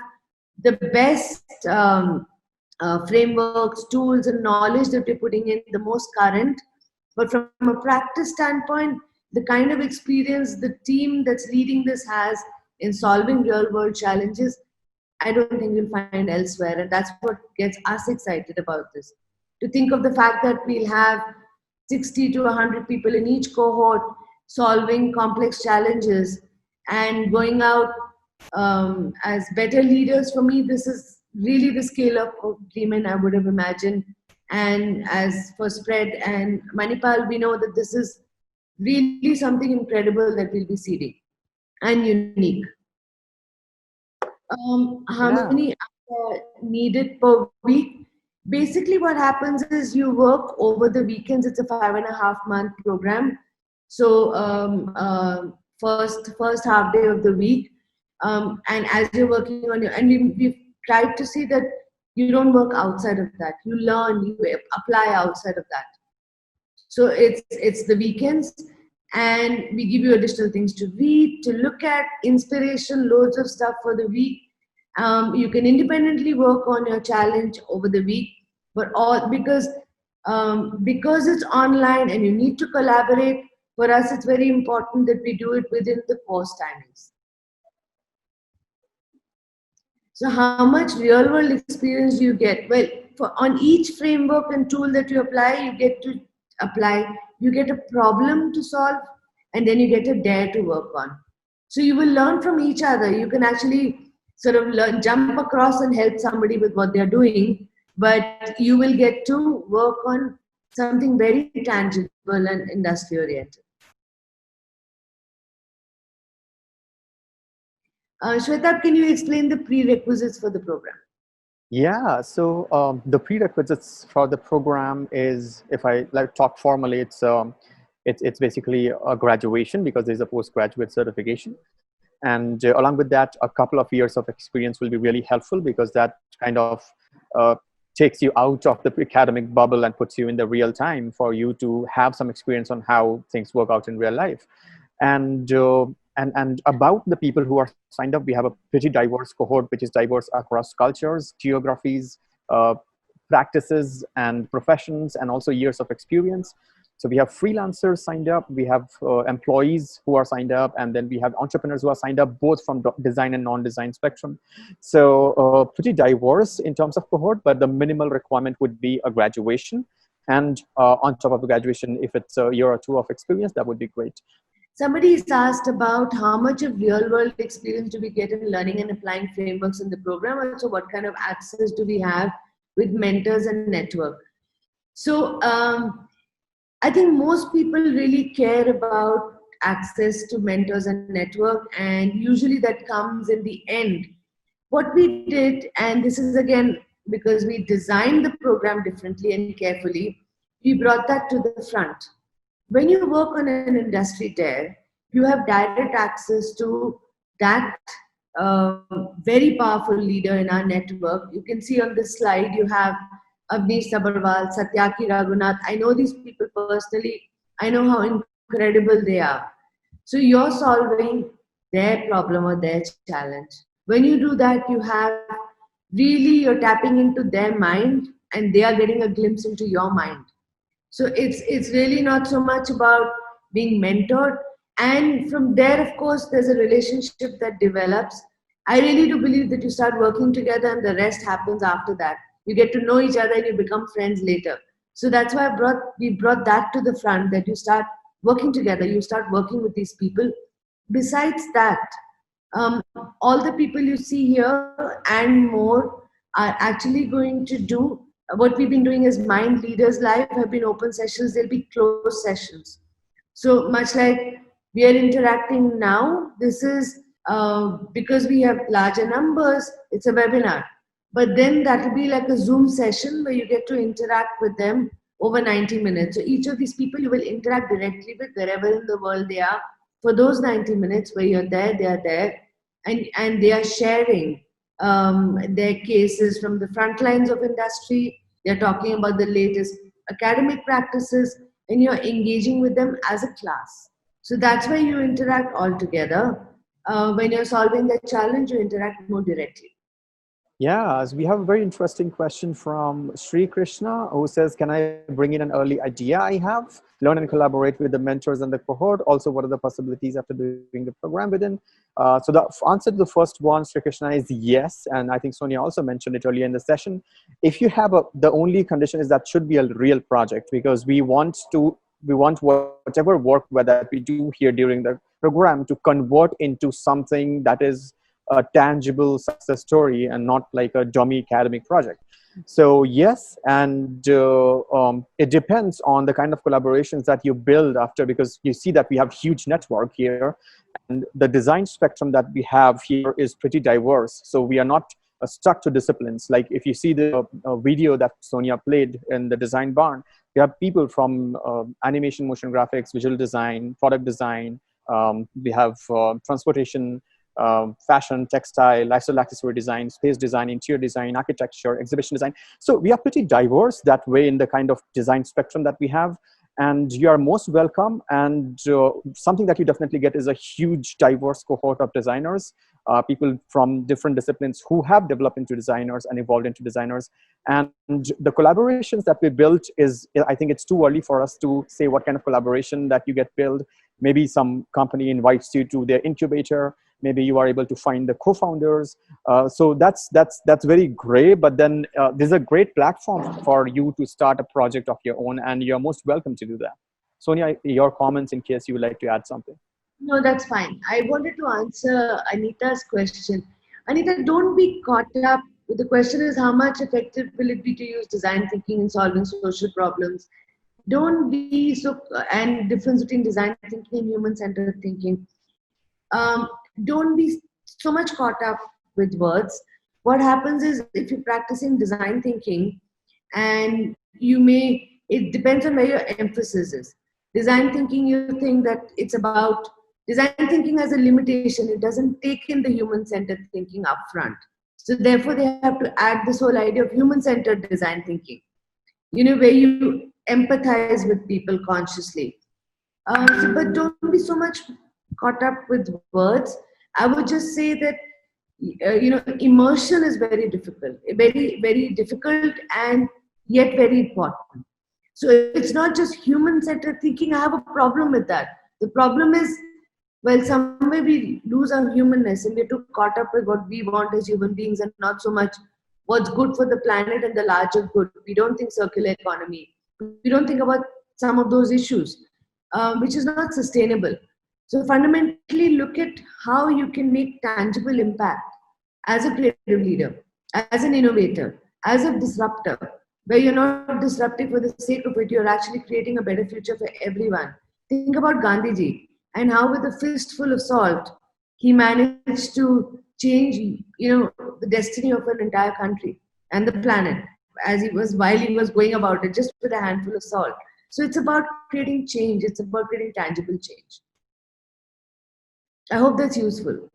S2: the best frameworks, tools, and knowledge that we're putting in, the most current. But from a practice standpoint, the kind of experience the team that's leading this has in solving real-world challenges, I don't think you'll find elsewhere. And that's what gets us excited about this. To think of the fact that we'll have 60 to 100 people in each cohort solving complex challenges and going out as better leaders. For me, this is really the scale of agreement I would have imagined. And as for Spread and Manipal, we know that this is really something incredible that we'll be seeding and unique. How many are needed per week? Basically, what happens is you work over the weekends. It's a 5.5-month program. So first half day of the week, and as you're working on your, and we've tried to see that you don't work outside of that. You learn, you apply outside of that. So it's the weekends, and we give you additional things to read, to look at, inspiration, loads of stuff for the week. You can independently work on your challenge over the week, but all because it's online and you need to collaborate. For us, it's very important that we do it within the course timings. So how much real world experience do you get? Well, on each framework and tool that you apply, you get a problem to solve, and then you get a dare to work on. So you will learn from each other. You can actually sort of jump across and help somebody with what they're doing, but you will get to work on something very tangible and industry oriented. Shweta, can you explain the prerequisites for the program?
S1: Yeah, so the prerequisites for the program is, if I like talk formally, it's basically a graduation because there's a postgraduate certification, and along with that, a couple of years of experience will be really helpful because that kind of uh, takes you out of the academic bubble and puts you in the real time for you to have some experience on how things work out in real life. And about the people who are signed up, we have a pretty diverse cohort, which is diverse across cultures, geographies, uh, practices, and professions, and also years of experience. So we have freelancers signed up, we have employees who are signed up, and then we have entrepreneurs who are signed up, both from design and non-design spectrum. So pretty diverse in terms of cohort, but the minimal requirement would be a graduation. And on top of the graduation, if it's a year or two of experience, that would be great.
S2: Somebody's asked about how much of real world experience do we get in learning and applying frameworks in the program. Also, what kind of access do we have with mentors and network? So I think most people really care about access to mentors and network, and usually that comes in the end. What we did, and this is again because we designed the program differently and carefully, we brought that to the front. When you work on an industry there, you have direct access to that very powerful leader in our network. You can see on this slide, you have Avnish Sabharwal, Satyaki Raghunath. I know these people personally. I know how incredible they are. So you're solving their problem or their challenge. When you do that, you're tapping into their mind and they are getting a glimpse into your mind. So it's really not so much about being mentored. And from there, of course, there's a relationship that develops. I really do believe that you start working together and the rest happens after that. You get to know each other and you become friends later. So that's why we brought that to the front, that you start working together, you start working with these people. Besides that, all the people you see here and more are actually going to do what we've been doing as Mind Leaders Live have been open sessions, they'll be closed sessions. So much like we are interacting now, this is because we have larger numbers, it's a webinar. But then that will be like a Zoom session where you get to interact with them over 90 minutes. So each of these people you will interact directly with wherever in the world they are for those 90 minutes where you're there, they are there, and they are sharing their cases from the front lines of industry. They're talking about the latest academic practices, and you're engaging with them as a class. So that's why you interact all together. When you're solving the challenge, you interact more directly.
S1: Yeah, so we have a very interesting question from Sri Krishna, who says, can I bring in an early idea I have, learn and collaborate with the mentors and the cohort? Also, what are the possibilities after doing the program within? So the answer to the first one, Sri Krishna, is yes. And I think Sonia also mentioned it earlier in the session. If you have the only condition is that should be a real project, because we want whatever work that we do here during the program to convert into something that is a tangible success story and not like a dummy academic project. So yes, and it depends on the kind of collaborations that you build after, because you see that we have huge network here, and the design spectrum that we have here is pretty diverse. So we are not stuck to disciplines. Like if you see the video that Sonia played in the Design Barn, we have people from animation, motion graphics, visual design, product design. We have transportation, fashion, textile, lifestyle accessory design, space design, interior design, architecture, exhibition design. So we are pretty diverse that way in the kind of design spectrum that we have. And you are most welcome. And something that you definitely get is a huge diverse cohort of designers, people from different disciplines who have developed into designers and evolved into designers. And the collaborations that we built is, I think it's too early for us to say what kind of collaboration that you get built. Maybe some company invites you to their incubator. Maybe you are able to find the co-founders. So that's very great. But then there's a great platform for you to start a project of your own, and you're most welcome to do that. Sonia, your comments in case you would like to add something.
S2: No, that's fine. I wanted to answer Anita's question. Anita, don't be caught up. The question is, how much effective will it be to use design thinking in solving social problems? Don't be so, and difference between design thinking and human-centered thinking. Don't be so much caught up with words. What happens is, if you're practicing design thinking, and it depends on where your emphasis is. Design thinking, you think that it's about, design thinking has a limitation. It doesn't take in the human-centered thinking up front. So therefore, they have to add this whole idea of human-centered design thinking, where you empathize with people consciously. But don't be so much caught up with words. I would just say that, immersion is very difficult, very difficult, and yet very important. So it's not just human-centered thinking. I have a problem with that. The problem is, well, somewhere we lose our humanness and we're too caught up with what we want as human beings and not so much what's good for the planet and the larger good. We don't think circular economy. We don't think about some of those issues, which is not sustainable. So fundamentally, look at how you can make tangible impact as a creative leader, as an innovator, as a disruptor, where you're not disrupting for the sake of it. You're actually creating a better future for everyone. Think about Gandhiji and how, with a fistful of salt, he managed to change, the destiny of an entire country and the planet while he was going about it, just with a handful of salt. So it's about creating change. It's about creating tangible change. I hope that's useful.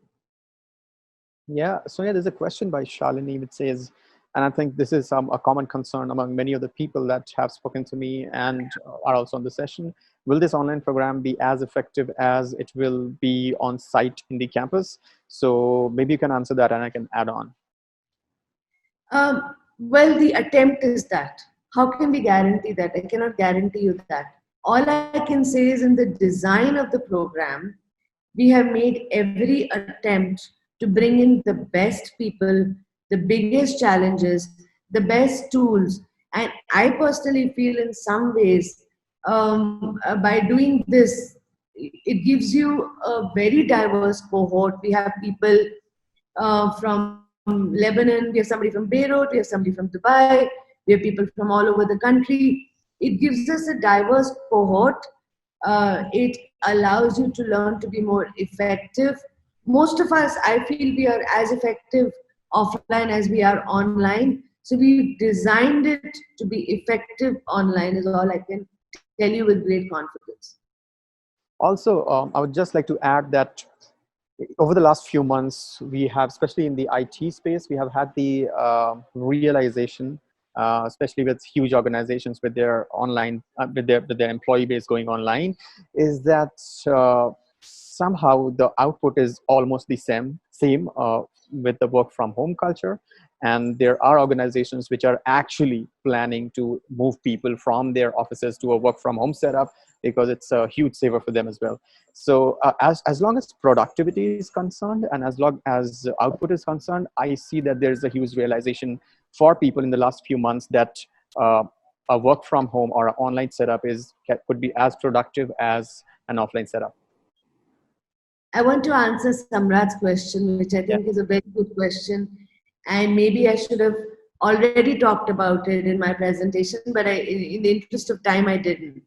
S1: Yeah, Sonia, there's a question by Shalini which says, and I think this is a common concern among many of the people that have spoken to me and are also on the session. Will this online program be as effective as it will be on site in the campus? So maybe you can answer that and I can add on.
S2: Well, the attempt is that. How can we guarantee that? I cannot guarantee you that. All I can say is, in the design of the program, we have made every attempt to bring in the best people, the biggest challenges, the best tools. And I personally feel, in some ways, by doing this, it gives you a very diverse cohort. We have people from Lebanon, we have somebody from Beirut, we have somebody from Dubai, we have people from all over the country. It gives us a diverse cohort. It allows you to learn to be more effective. Most of us, I feel, we are as effective offline as we are online. So we designed it to be effective online, is all I can tell you with great confidence.
S1: Also, I would just like to add that over the last few months, we have, especially in the IT space, we have had the realization, especially with huge organizations with their online, with their employee base going online, is that somehow the output is almost the same with the work from home culture. And there are organizations which are actually planning to move people from their offices to a work from home setup, because it's a huge saver for them as well. So as long as productivity is concerned and as long as output is concerned, I see that there's a huge realization for people in the last few months that a work from home or an online setup could be as productive as an offline setup.
S2: I want to answer Samrat's question, which I think is a very good question. And maybe I should have already talked about it in my presentation, but in the interest of time, I didn't.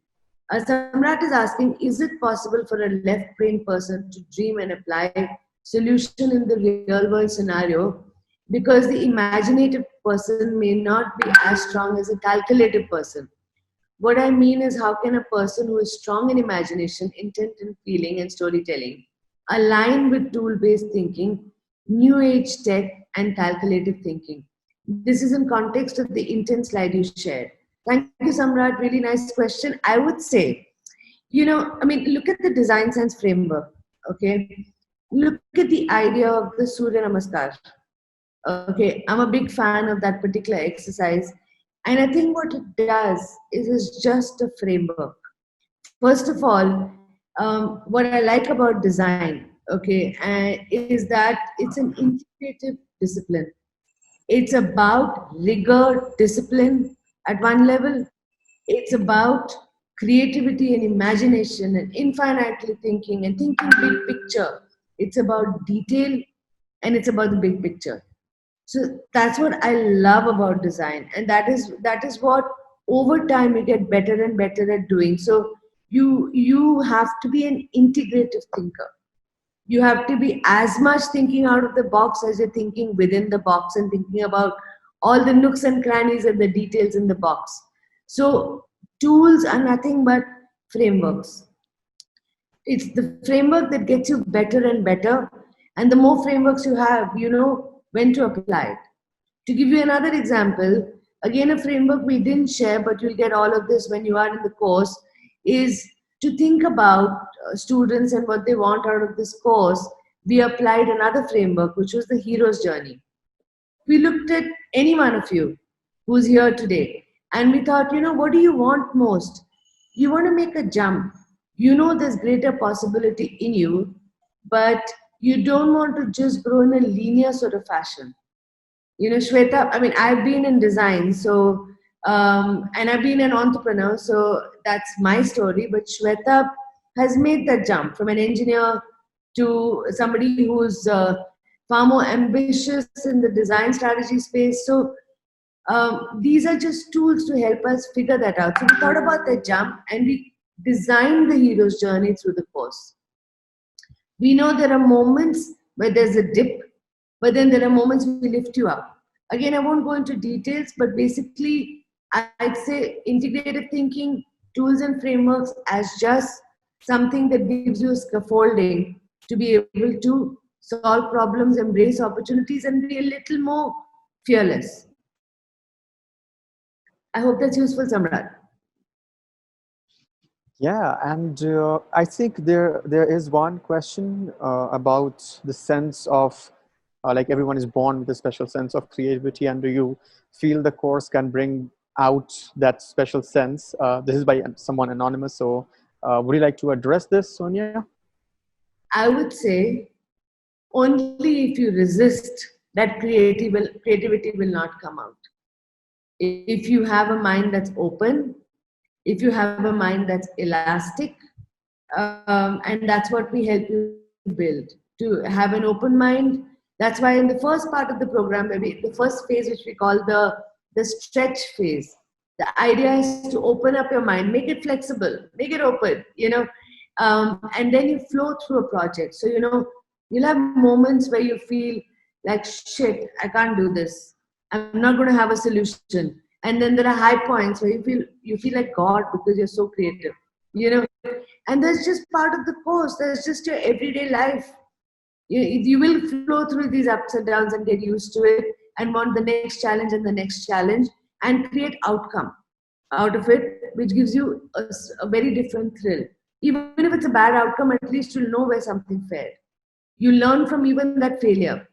S2: Samrat is asking, is it possible for a left-brain person to dream and apply solution in the real-world scenario, because the imaginative person may not be as strong as a calculative person? What I mean is, how can a person who is strong in imagination, intent and feeling and storytelling align with tool-based thinking, new age tech and calculative thinking? This is in context of the intent slide you shared. Thank you, Samrat. Really nice question. I would say, look at the design sense framework. Okay. Look at the idea of the Surya Namaskar. Okay. I'm a big fan of that particular exercise. And I think what it does is it's just a framework. First of all, what I like about design, is that it's an integrative discipline. It's about rigor, discipline at one level. It's about creativity and imagination and infinitely thinking and thinking big picture. It's about detail and it's about the big picture. So that's what I love about design, and that is what over time you get better and better at doing. So you have to be an integrative thinker. You have to be as much thinking out of the box as you're thinking within the box and thinking about all the nooks and crannies and the details in the box. So tools are nothing but frameworks. It's the framework that gets you better and better. And the more frameworks you have, you know when to apply it. To give you another example, again, a framework we didn't share, but you'll get all of this when you are in the course, is to think about students and what they want out of this course. We applied another framework, which was the hero's journey. We looked at any one of you who's here today, and we thought, what do you want most? You want to make a jump. You know there's greater possibility in you, but you don't want to just grow in a linear sort of fashion. Shweta, I've been in design, so, and I've been an entrepreneur, so that's my story. But Shweta has made that jump from an engineer to somebody who's far more ambitious in the design strategy space. So these are just tools to help us figure that out. So we thought about that jump and we designed the hero's journey through the course. We know there are moments where there's a dip, but then there are moments we lift you up. Again, I won't go into details, but basically, I'd say integrative thinking, tools and frameworks as just something that gives you a scaffolding to be able to solve problems, embrace opportunities, and be a little more fearless. I hope that's useful, Samrat.
S1: Yeah, and I think there is one question about the sense of like everyone is born with a special sense of creativity, and do you feel the course can bring out that special sense? This is by someone anonymous, so would you like to address this, Sonia?
S2: I would say only if you resist, that creativity will not come out. If you have a mind that's open, if you have a mind that's elastic, and that's what we help you build, to have an open mind. That's why in the first part of the program, the first phase, which we call the stretch phase, the idea is to open up your mind, make it flexible, make it open, and then you flow through a project. So, you'll have moments where you feel like, shit, I can't do this. I'm not going to have a solution. And then there are high points where you feel like God because you're so creative, and that's just part of the course. That's just your everyday life. You will flow through these ups and downs and get used to it and want the next challenge and the next challenge and create outcome out of it, which gives you a very different thrill. Even if it's a bad outcome, at least you'll know where something failed. You learn from even that failure.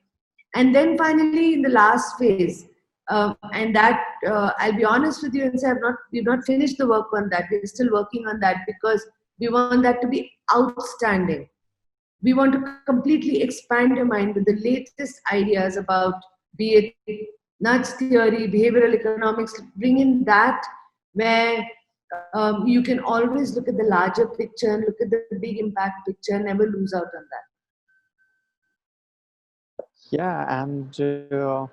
S2: And then finally, in the last phase, and that I'll be honest with you and say we've not finished the work on that. We're still working on that because we want that to be outstanding. We want to completely expand your mind with the latest ideas about, be it nudge theory, behavioral economics, bring in that where you can always look at the larger picture and look at the big impact picture and never lose out on that.
S1: Yeah, and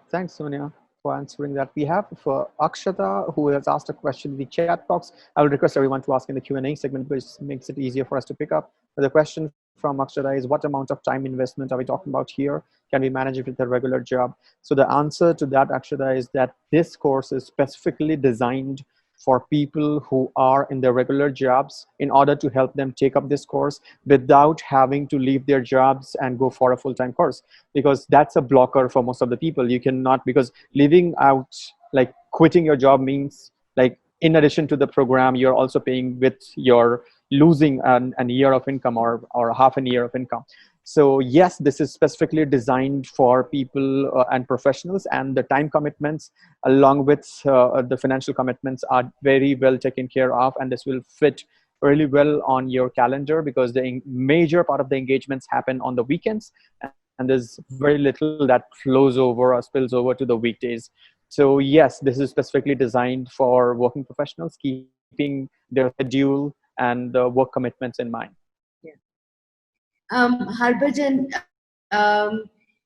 S1: thanks, Sonia, for answering that. We have for Akshata, who has asked a question in the chat box. I will request everyone to ask in the Q&A segment, which makes it easier for us to pick up. But the question from Akshata is, what amount of time investment are we talking about here? Can we manage it with a regular job? So the answer to that, Akshata, is that this course is specifically designed for people who are in their regular jobs in order to help them take up this course without having to leave their jobs and go for a full-time course, because that's a blocker for most of the people. You cannot, because leaving out, like quitting your job means, like, in addition to the program, you're also paying with your losing an year of income or half a year of income. So yes, this is specifically designed for people and professionals, and the time commitments along with the financial commitments are very well taken care of, and this will fit really well on your calendar because the major part of the engagements happen on the weekends, and there's very little that flows over or spills over to the weekdays. So yes, this is specifically designed for working professionals, keeping their schedule and the work commitments in mind.
S2: Harbhajan,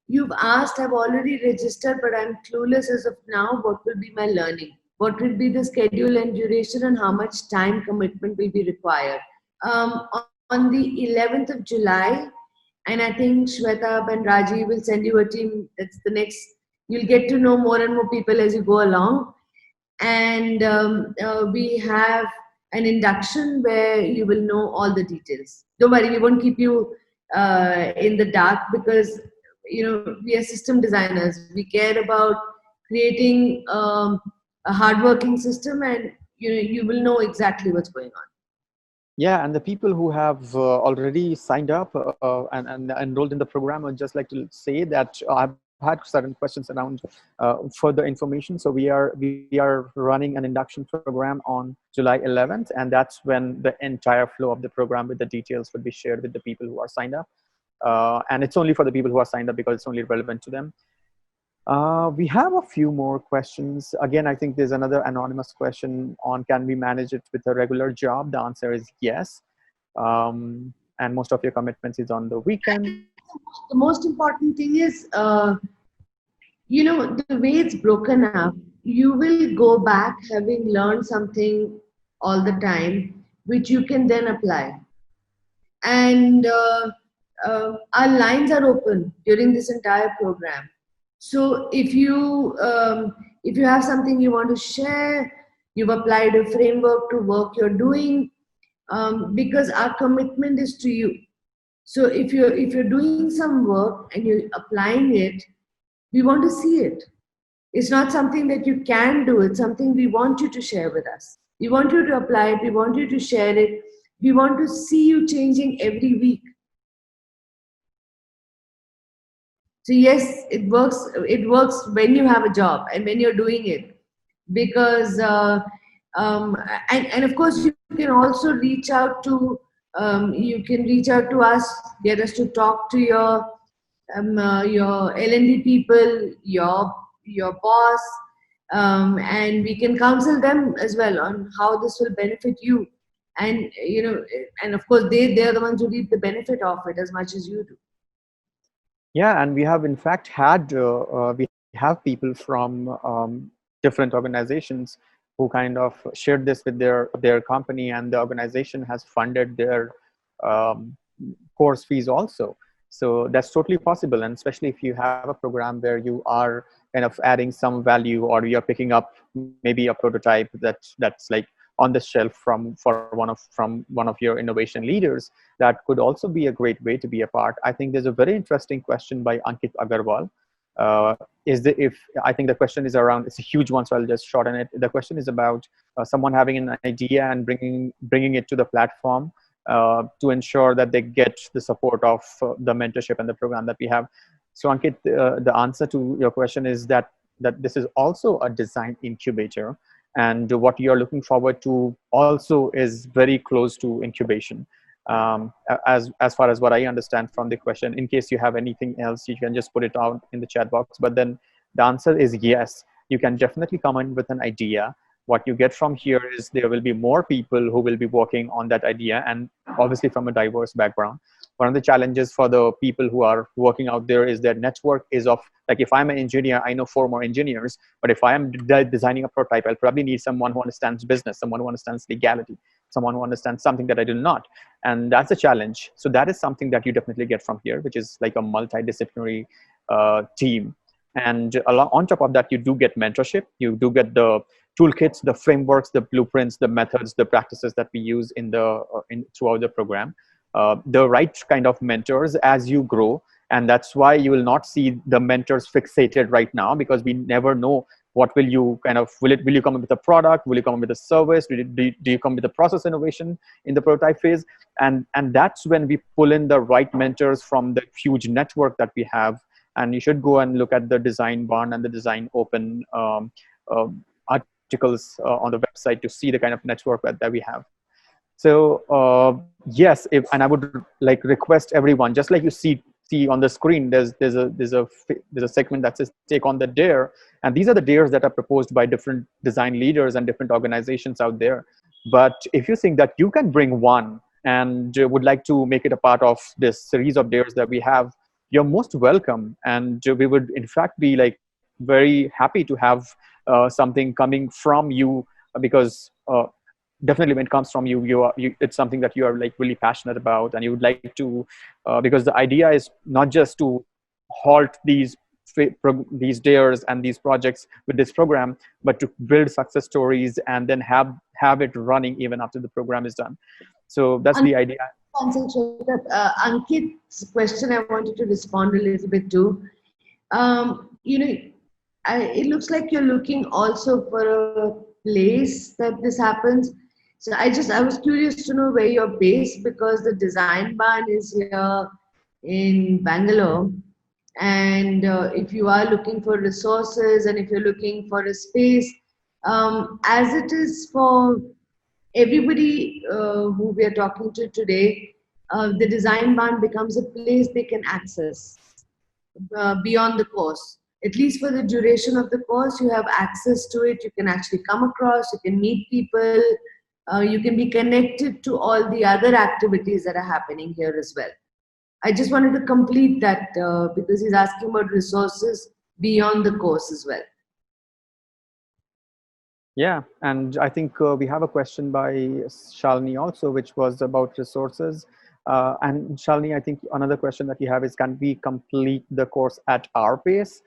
S2: you've asked, I've already registered, but I'm clueless as of now. What will be my learning? What will be the schedule and duration, and how much time commitment will be required? On the 11th of July And I think Shweta and Raji will send you a team. That's the next. You'll get to know more and more people as you go along. And we have an induction where you will know all the details. Don't worry, we won't keep you in the dark, because we are system designers. We care about creating a hardworking system, and you will know exactly what's going on.
S1: Yeah, and the people who have already signed up and enrolled in the program, I'd just like to say that I've had certain questions around further information. So we are running an induction program on July 11th, and that's when the entire flow of the program with the details would be shared with the people who are signed up. And it's only for the people who are signed up because it's only relevant to them. We have a few more questions. Again, I think there's another anonymous question on, can we manage it with a regular job? The answer is yes. And most of your commitments is on the weekend.
S2: The most important thing is, the way it's broken up, you will go back having learned something all the time, which you can then apply. And our lines are open during this entire program. So if you have something you want to share, you've applied a framework to work you're doing, because our commitment is to you. So if you're doing some work and you're applying it, we want to see it. It's not something that you can do. It's something we want you to share with us. We want you to apply it. We want you to share it. We want to see you changing every week. So yes, it works. It works when you have a job and when you're doing it, because and of course you can also reach out to us, get us to talk to your L&D people, your boss, and we can counsel them as well on how this will benefit you. And and of course they're the ones who reap the benefit of it as much as you do.
S1: Yeah, and we have in fact had we have people from different organizations who kind of shared this with their company, and the organization has funded their course fees also. So that's totally possible, and especially if you have a program where you are kind of adding some value, or you're picking up maybe a prototype that's like on the shelf from one of your innovation leaders, that could also be a great way to be a part. I think there's a very interesting question by Ankit Agarwal. I think the question is around, it's a huge one, so I'll just shorten it. The question is about someone having an idea and bringing it to the platform to ensure that they get the support of the mentorship and the program that we have. So Ankit, the answer to your question is that this is also a design incubator. And what you're looking forward to also is very close to incubation. As far as what I understand from the question, in case you have anything else, you can just put it out in the chat box. But then the answer is yes, you can definitely come in with an idea. What you get from here is there will be more people who will be working on that idea, and obviously from a diverse background. One of the challenges for the people who are working out there is their network is of, like, if I'm an engineer, I know 4 more engineers, but if I am designing a prototype, I'll probably need someone who understands business, someone who understands legality, someone who understands something that I do not. And that's a challenge. So that is something that you definitely get from here, which is like a multidisciplinary team. And on top of that, you do get mentorship. You do get the toolkits, the frameworks, the blueprints, the methods, the practices that we use throughout the program. The right kind of mentors as you grow. And that's why you will not see the mentors fixated right now, because we never know what will you kind of, will you come up with a product? Will you come up with a service? Do you come with a process innovation in the prototype phase? And that's when we pull in the right mentors from the huge network that we have. And you should go and look at the Design Barn and the Design Open articles on the website to see the kind of network that we have. So yes, and I would like request everyone, just like you see on the screen, there's a segment that says take on the dare, and these are the dares that are proposed by different design leaders and different organizations out there. But if you think that you can bring one and would like to make it a part of this series of dares that we have, you're most welcome. And we would in fact be like very happy to have something coming from you, because definitely when it comes from you, it's something that you are like really passionate about, and you would like to, because the idea is not just to halt these dares and these projects with this program, but to build success stories and then have it running even after the program is done. So that's the idea.
S2: Ankit's question, I wanted to respond a little bit to. It looks like you're looking also for a place that this happens. So I was curious to know where you're based, because the Design Barn is here in Bangalore. And if you are looking for resources and if you're looking for a space, as it is for everybody who we are talking to today, the Design Barn becomes a place they can access beyond the course. At least for the duration of the course, you have access to it. You can actually come across, you can meet people, you can be connected to all the other activities that are happening here as well. I just wanted to complete that because he's asking about resources beyond the course as well.
S1: Yeah, and I think we have a question by Shalini also, which was about resources. And Shalini, I think another question that you have is, can we complete the course at our pace?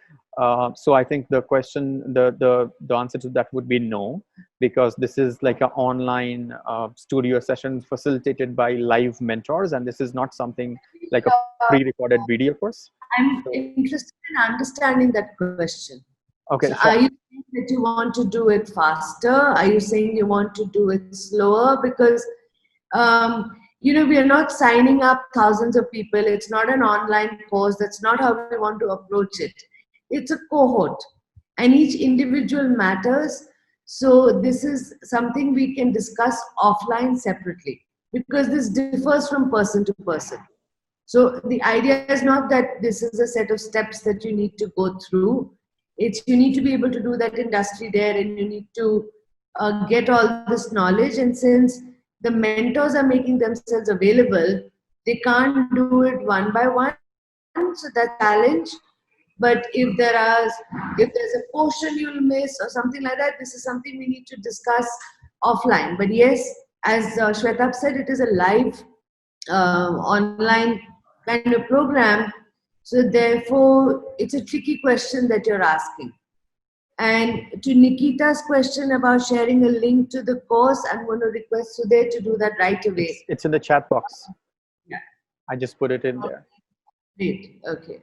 S1: So I think the question, the answer to that would be no, because this is like an online studio session facilitated by live mentors, and this is not something like a pre-recorded video course.
S2: I'm interested in understanding that question.
S1: Okay.
S2: So are you saying that you want to do it faster? Are you saying you want to do it slower? Because we are not signing up thousands of people. It's not an online course. That's not how we want to approach it. It's a cohort, and each individual matters. So this is something we can discuss offline separately, because this differs from person to person. So the idea is not that this is a set of steps that you need to go through. It's you need to be able to do that industry there, and you need to get all this knowledge. And since the mentors are making themselves available, they can't do it one by one. So that's a challenge. But if there's a portion you'll miss or something like that, this is something we need to discuss offline. But yes, as Shwetab said, it is a live online kind of program. So therefore, it's a tricky question that you're asking. And to Nikita's question about sharing a link to the course, I'm going to request Sudhir to do that right away.
S1: It's in the chat box.
S2: Yeah.
S1: I just put it in there.
S2: Great. Okay.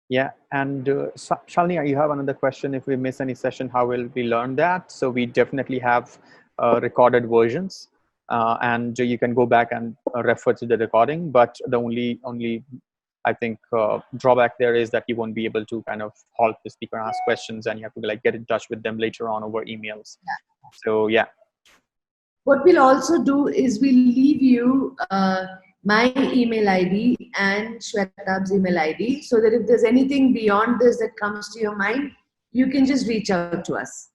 S1: Yeah, and Shalini, you have another question. If we miss any session, how will we learn that? So we definitely have recorded versions, and you can go back and refer to the recording. But the only I think drawback there is that you won't be able to kind of halt the speaker and ask questions, and you have to like get in touch with them later on over emails. Yeah. So yeah.
S2: What we'll also do is we'll leave you my email ID and Shwetab's email ID, so that if there's anything beyond this that comes to your mind, you can just reach out to us,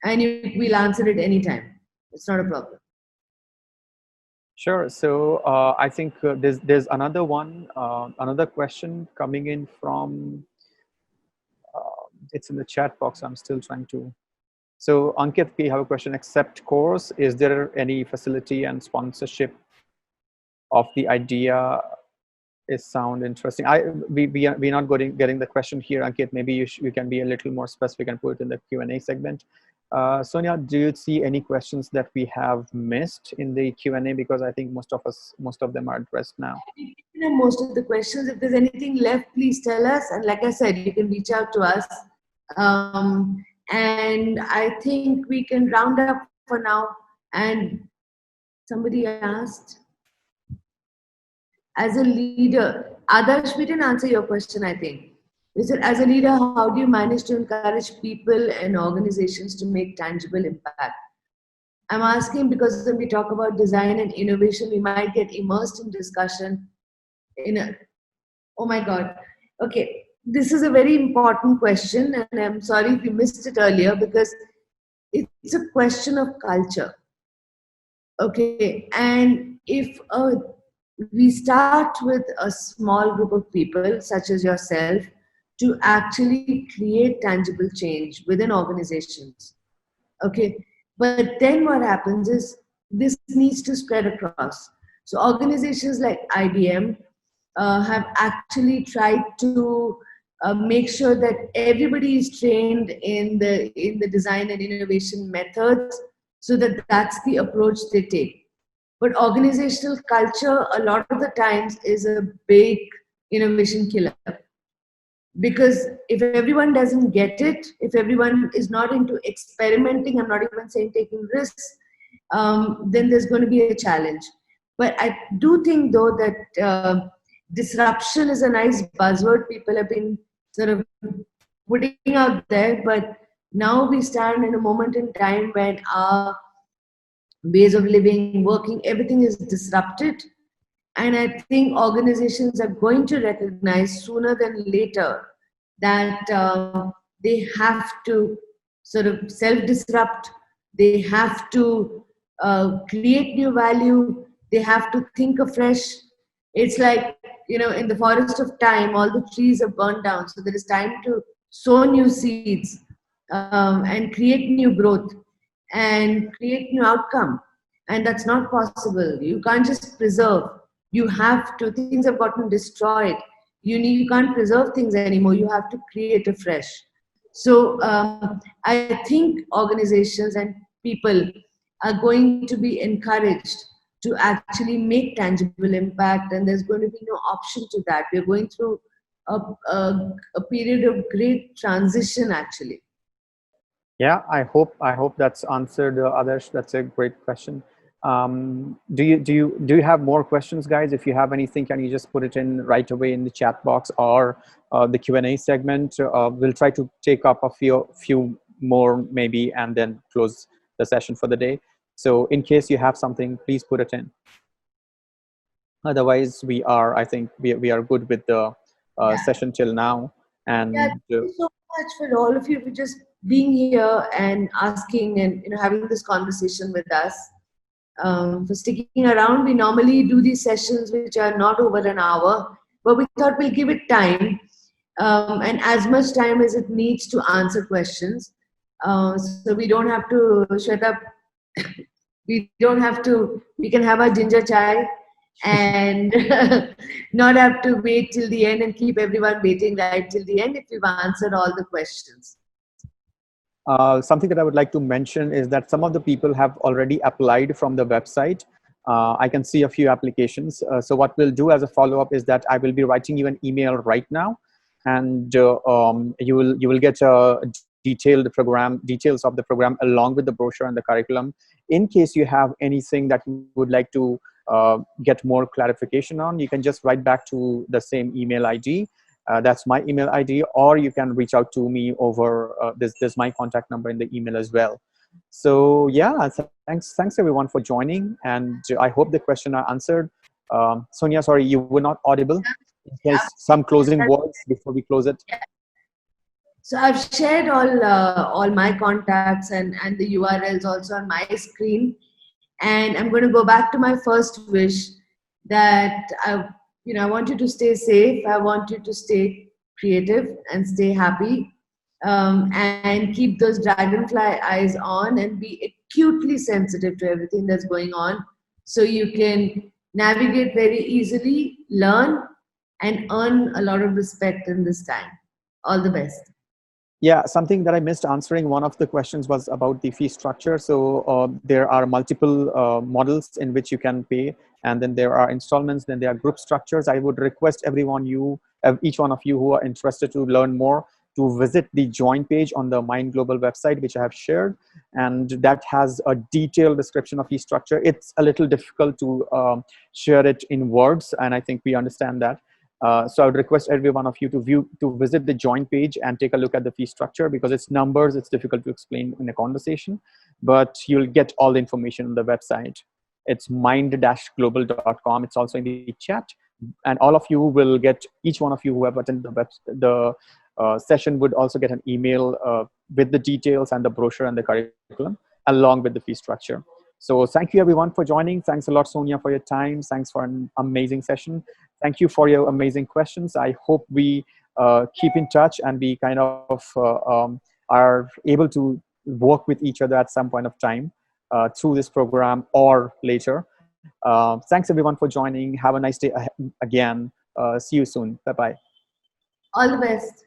S2: and we'll answer it anytime. It's not a problem.
S1: Sure. So I think there's another one, another question coming in from. It's in the chat box. I'm still trying to. So Ankit, we have a question. Accept course. Is there any facility and sponsorship of the idea? Is sound interesting. We're not getting the question here, Ankit. Maybe you can be a little more specific and put it in the Q&A segment. Sonia, do you see any questions that we have missed in the Q&A? Because I think most of them are addressed now.
S2: Most of the questions. If there's anything left, please tell us. And like I said, you can reach out to us. And I think we can round up for now. And somebody asked, as a leader, Adarsh, we didn't answer your question, I think. We said, as a leader, how do you manage to encourage people and organizations to make tangible impact? I'm asking because when we talk about design and innovation, we might get immersed in discussion oh my God. Okay, this is a very important question, and I'm sorry if you missed it earlier, because it's a question of culture. Okay, and if we start with a small group of people, such as yourself, to actually create tangible change within organizations. Okay, But then what happens is this needs to spread across. So organizations like IBM have actually tried to make sure that everybody is trained in the design and innovation methods, so that that's the approach they take. But organizational culture, a lot of the times, is a big innovation killer. Because if everyone doesn't get it, if everyone is not into experimenting, I'm not even saying taking risks, then there's going to be a challenge. But I do think, though, that disruption is a nice buzzword people have been sort of putting out there. But now we stand in a moment in time when our ways of living, working, everything is disrupted. And I think organizations are going to recognize sooner than later that they have to sort of self-disrupt, they have to create new value, they have to think afresh. It's like, in the forest of time, all the trees are burned down. So there is time to sow new seeds and create new growth and create new outcome. And that's not possible. You can't just preserve. You have to, things have gotten destroyed. You can't preserve things anymore. You have to create afresh. So I think organizations and people are going to be encouraged to actually make tangible impact, and there's going to be no option to that. We're going through a period of great transition, actually.
S1: Yeah, I hope that's answered, Adarsh. That's a great question. Do you have more questions, guys? If you have anything, can you just put it in right away in the chat box or the Q&A segment? We'll try to take up a few more maybe, and then close the session for the day. So in case you have something, please put it in. Otherwise, I think we are good with the session till now. And
S2: thank you so much for all of you for just being here and asking and having this conversation with us. For sticking around. We normally do these sessions which are not over an hour, but we thought we'll give it time, and as much time as it needs to answer questions. So we don't have to shut up. We can have our ginger chai and not have to wait till the end and keep everyone waiting right till the end if we've answered all the questions.
S1: Something that I would like to mention is that some of the people have already applied from the website. I can see a few applications. So what we'll do as a follow-up is that I will be writing you an email right now, and you will get details of the program along with the brochure and the curriculum. In case you have anything that you would like to get more clarification on, you can just write back to the same email ID. That's my email ID, or you can reach out to me over there's my contact number in the email as well. So yeah, thanks everyone for joining, and I hope the question are answered. Sonia, sorry, you were not audible. In case some closing words before we close it.
S2: So I've shared all my contacts and the URLs also on my screen, and I'm going to go back to my first wish that I want you to stay safe. I want you to stay creative and stay happy, and keep those dragonfly eyes on and be acutely sensitive to everything that's going on, so you can navigate very easily, learn, and earn a lot of respect in this time. All the best.
S1: Yeah, something that I missed answering, one of the questions was about the fee structure. So there are multiple models in which you can pay, and then there are installments, then there are group structures. I would request each one of you who are interested to learn more to visit the join page on the Mind Global website, which I have shared, and that has a detailed description of fee structure. It's a little difficult to share it in words, and I think we understand that. So I would request every one of you to visit the join page and take a look at the fee structure, because it's numbers, it's difficult to explain in a conversation, but you'll get all the information on the website. It's mind-global.com. It's also in the chat, and all of you will get, each one of you who have attended the session would also get an email with the details and the brochure and the curriculum along with the fee structure. So thank you everyone for joining. Thanks a lot, Sonia, for your time. Thanks for an amazing session. Thank you for your amazing questions. I hope we keep in touch and we kind of are able to work with each other at some point of time through this program or later. Thanks everyone for joining. Have a nice day again. See you soon. Bye-bye.
S2: All the best.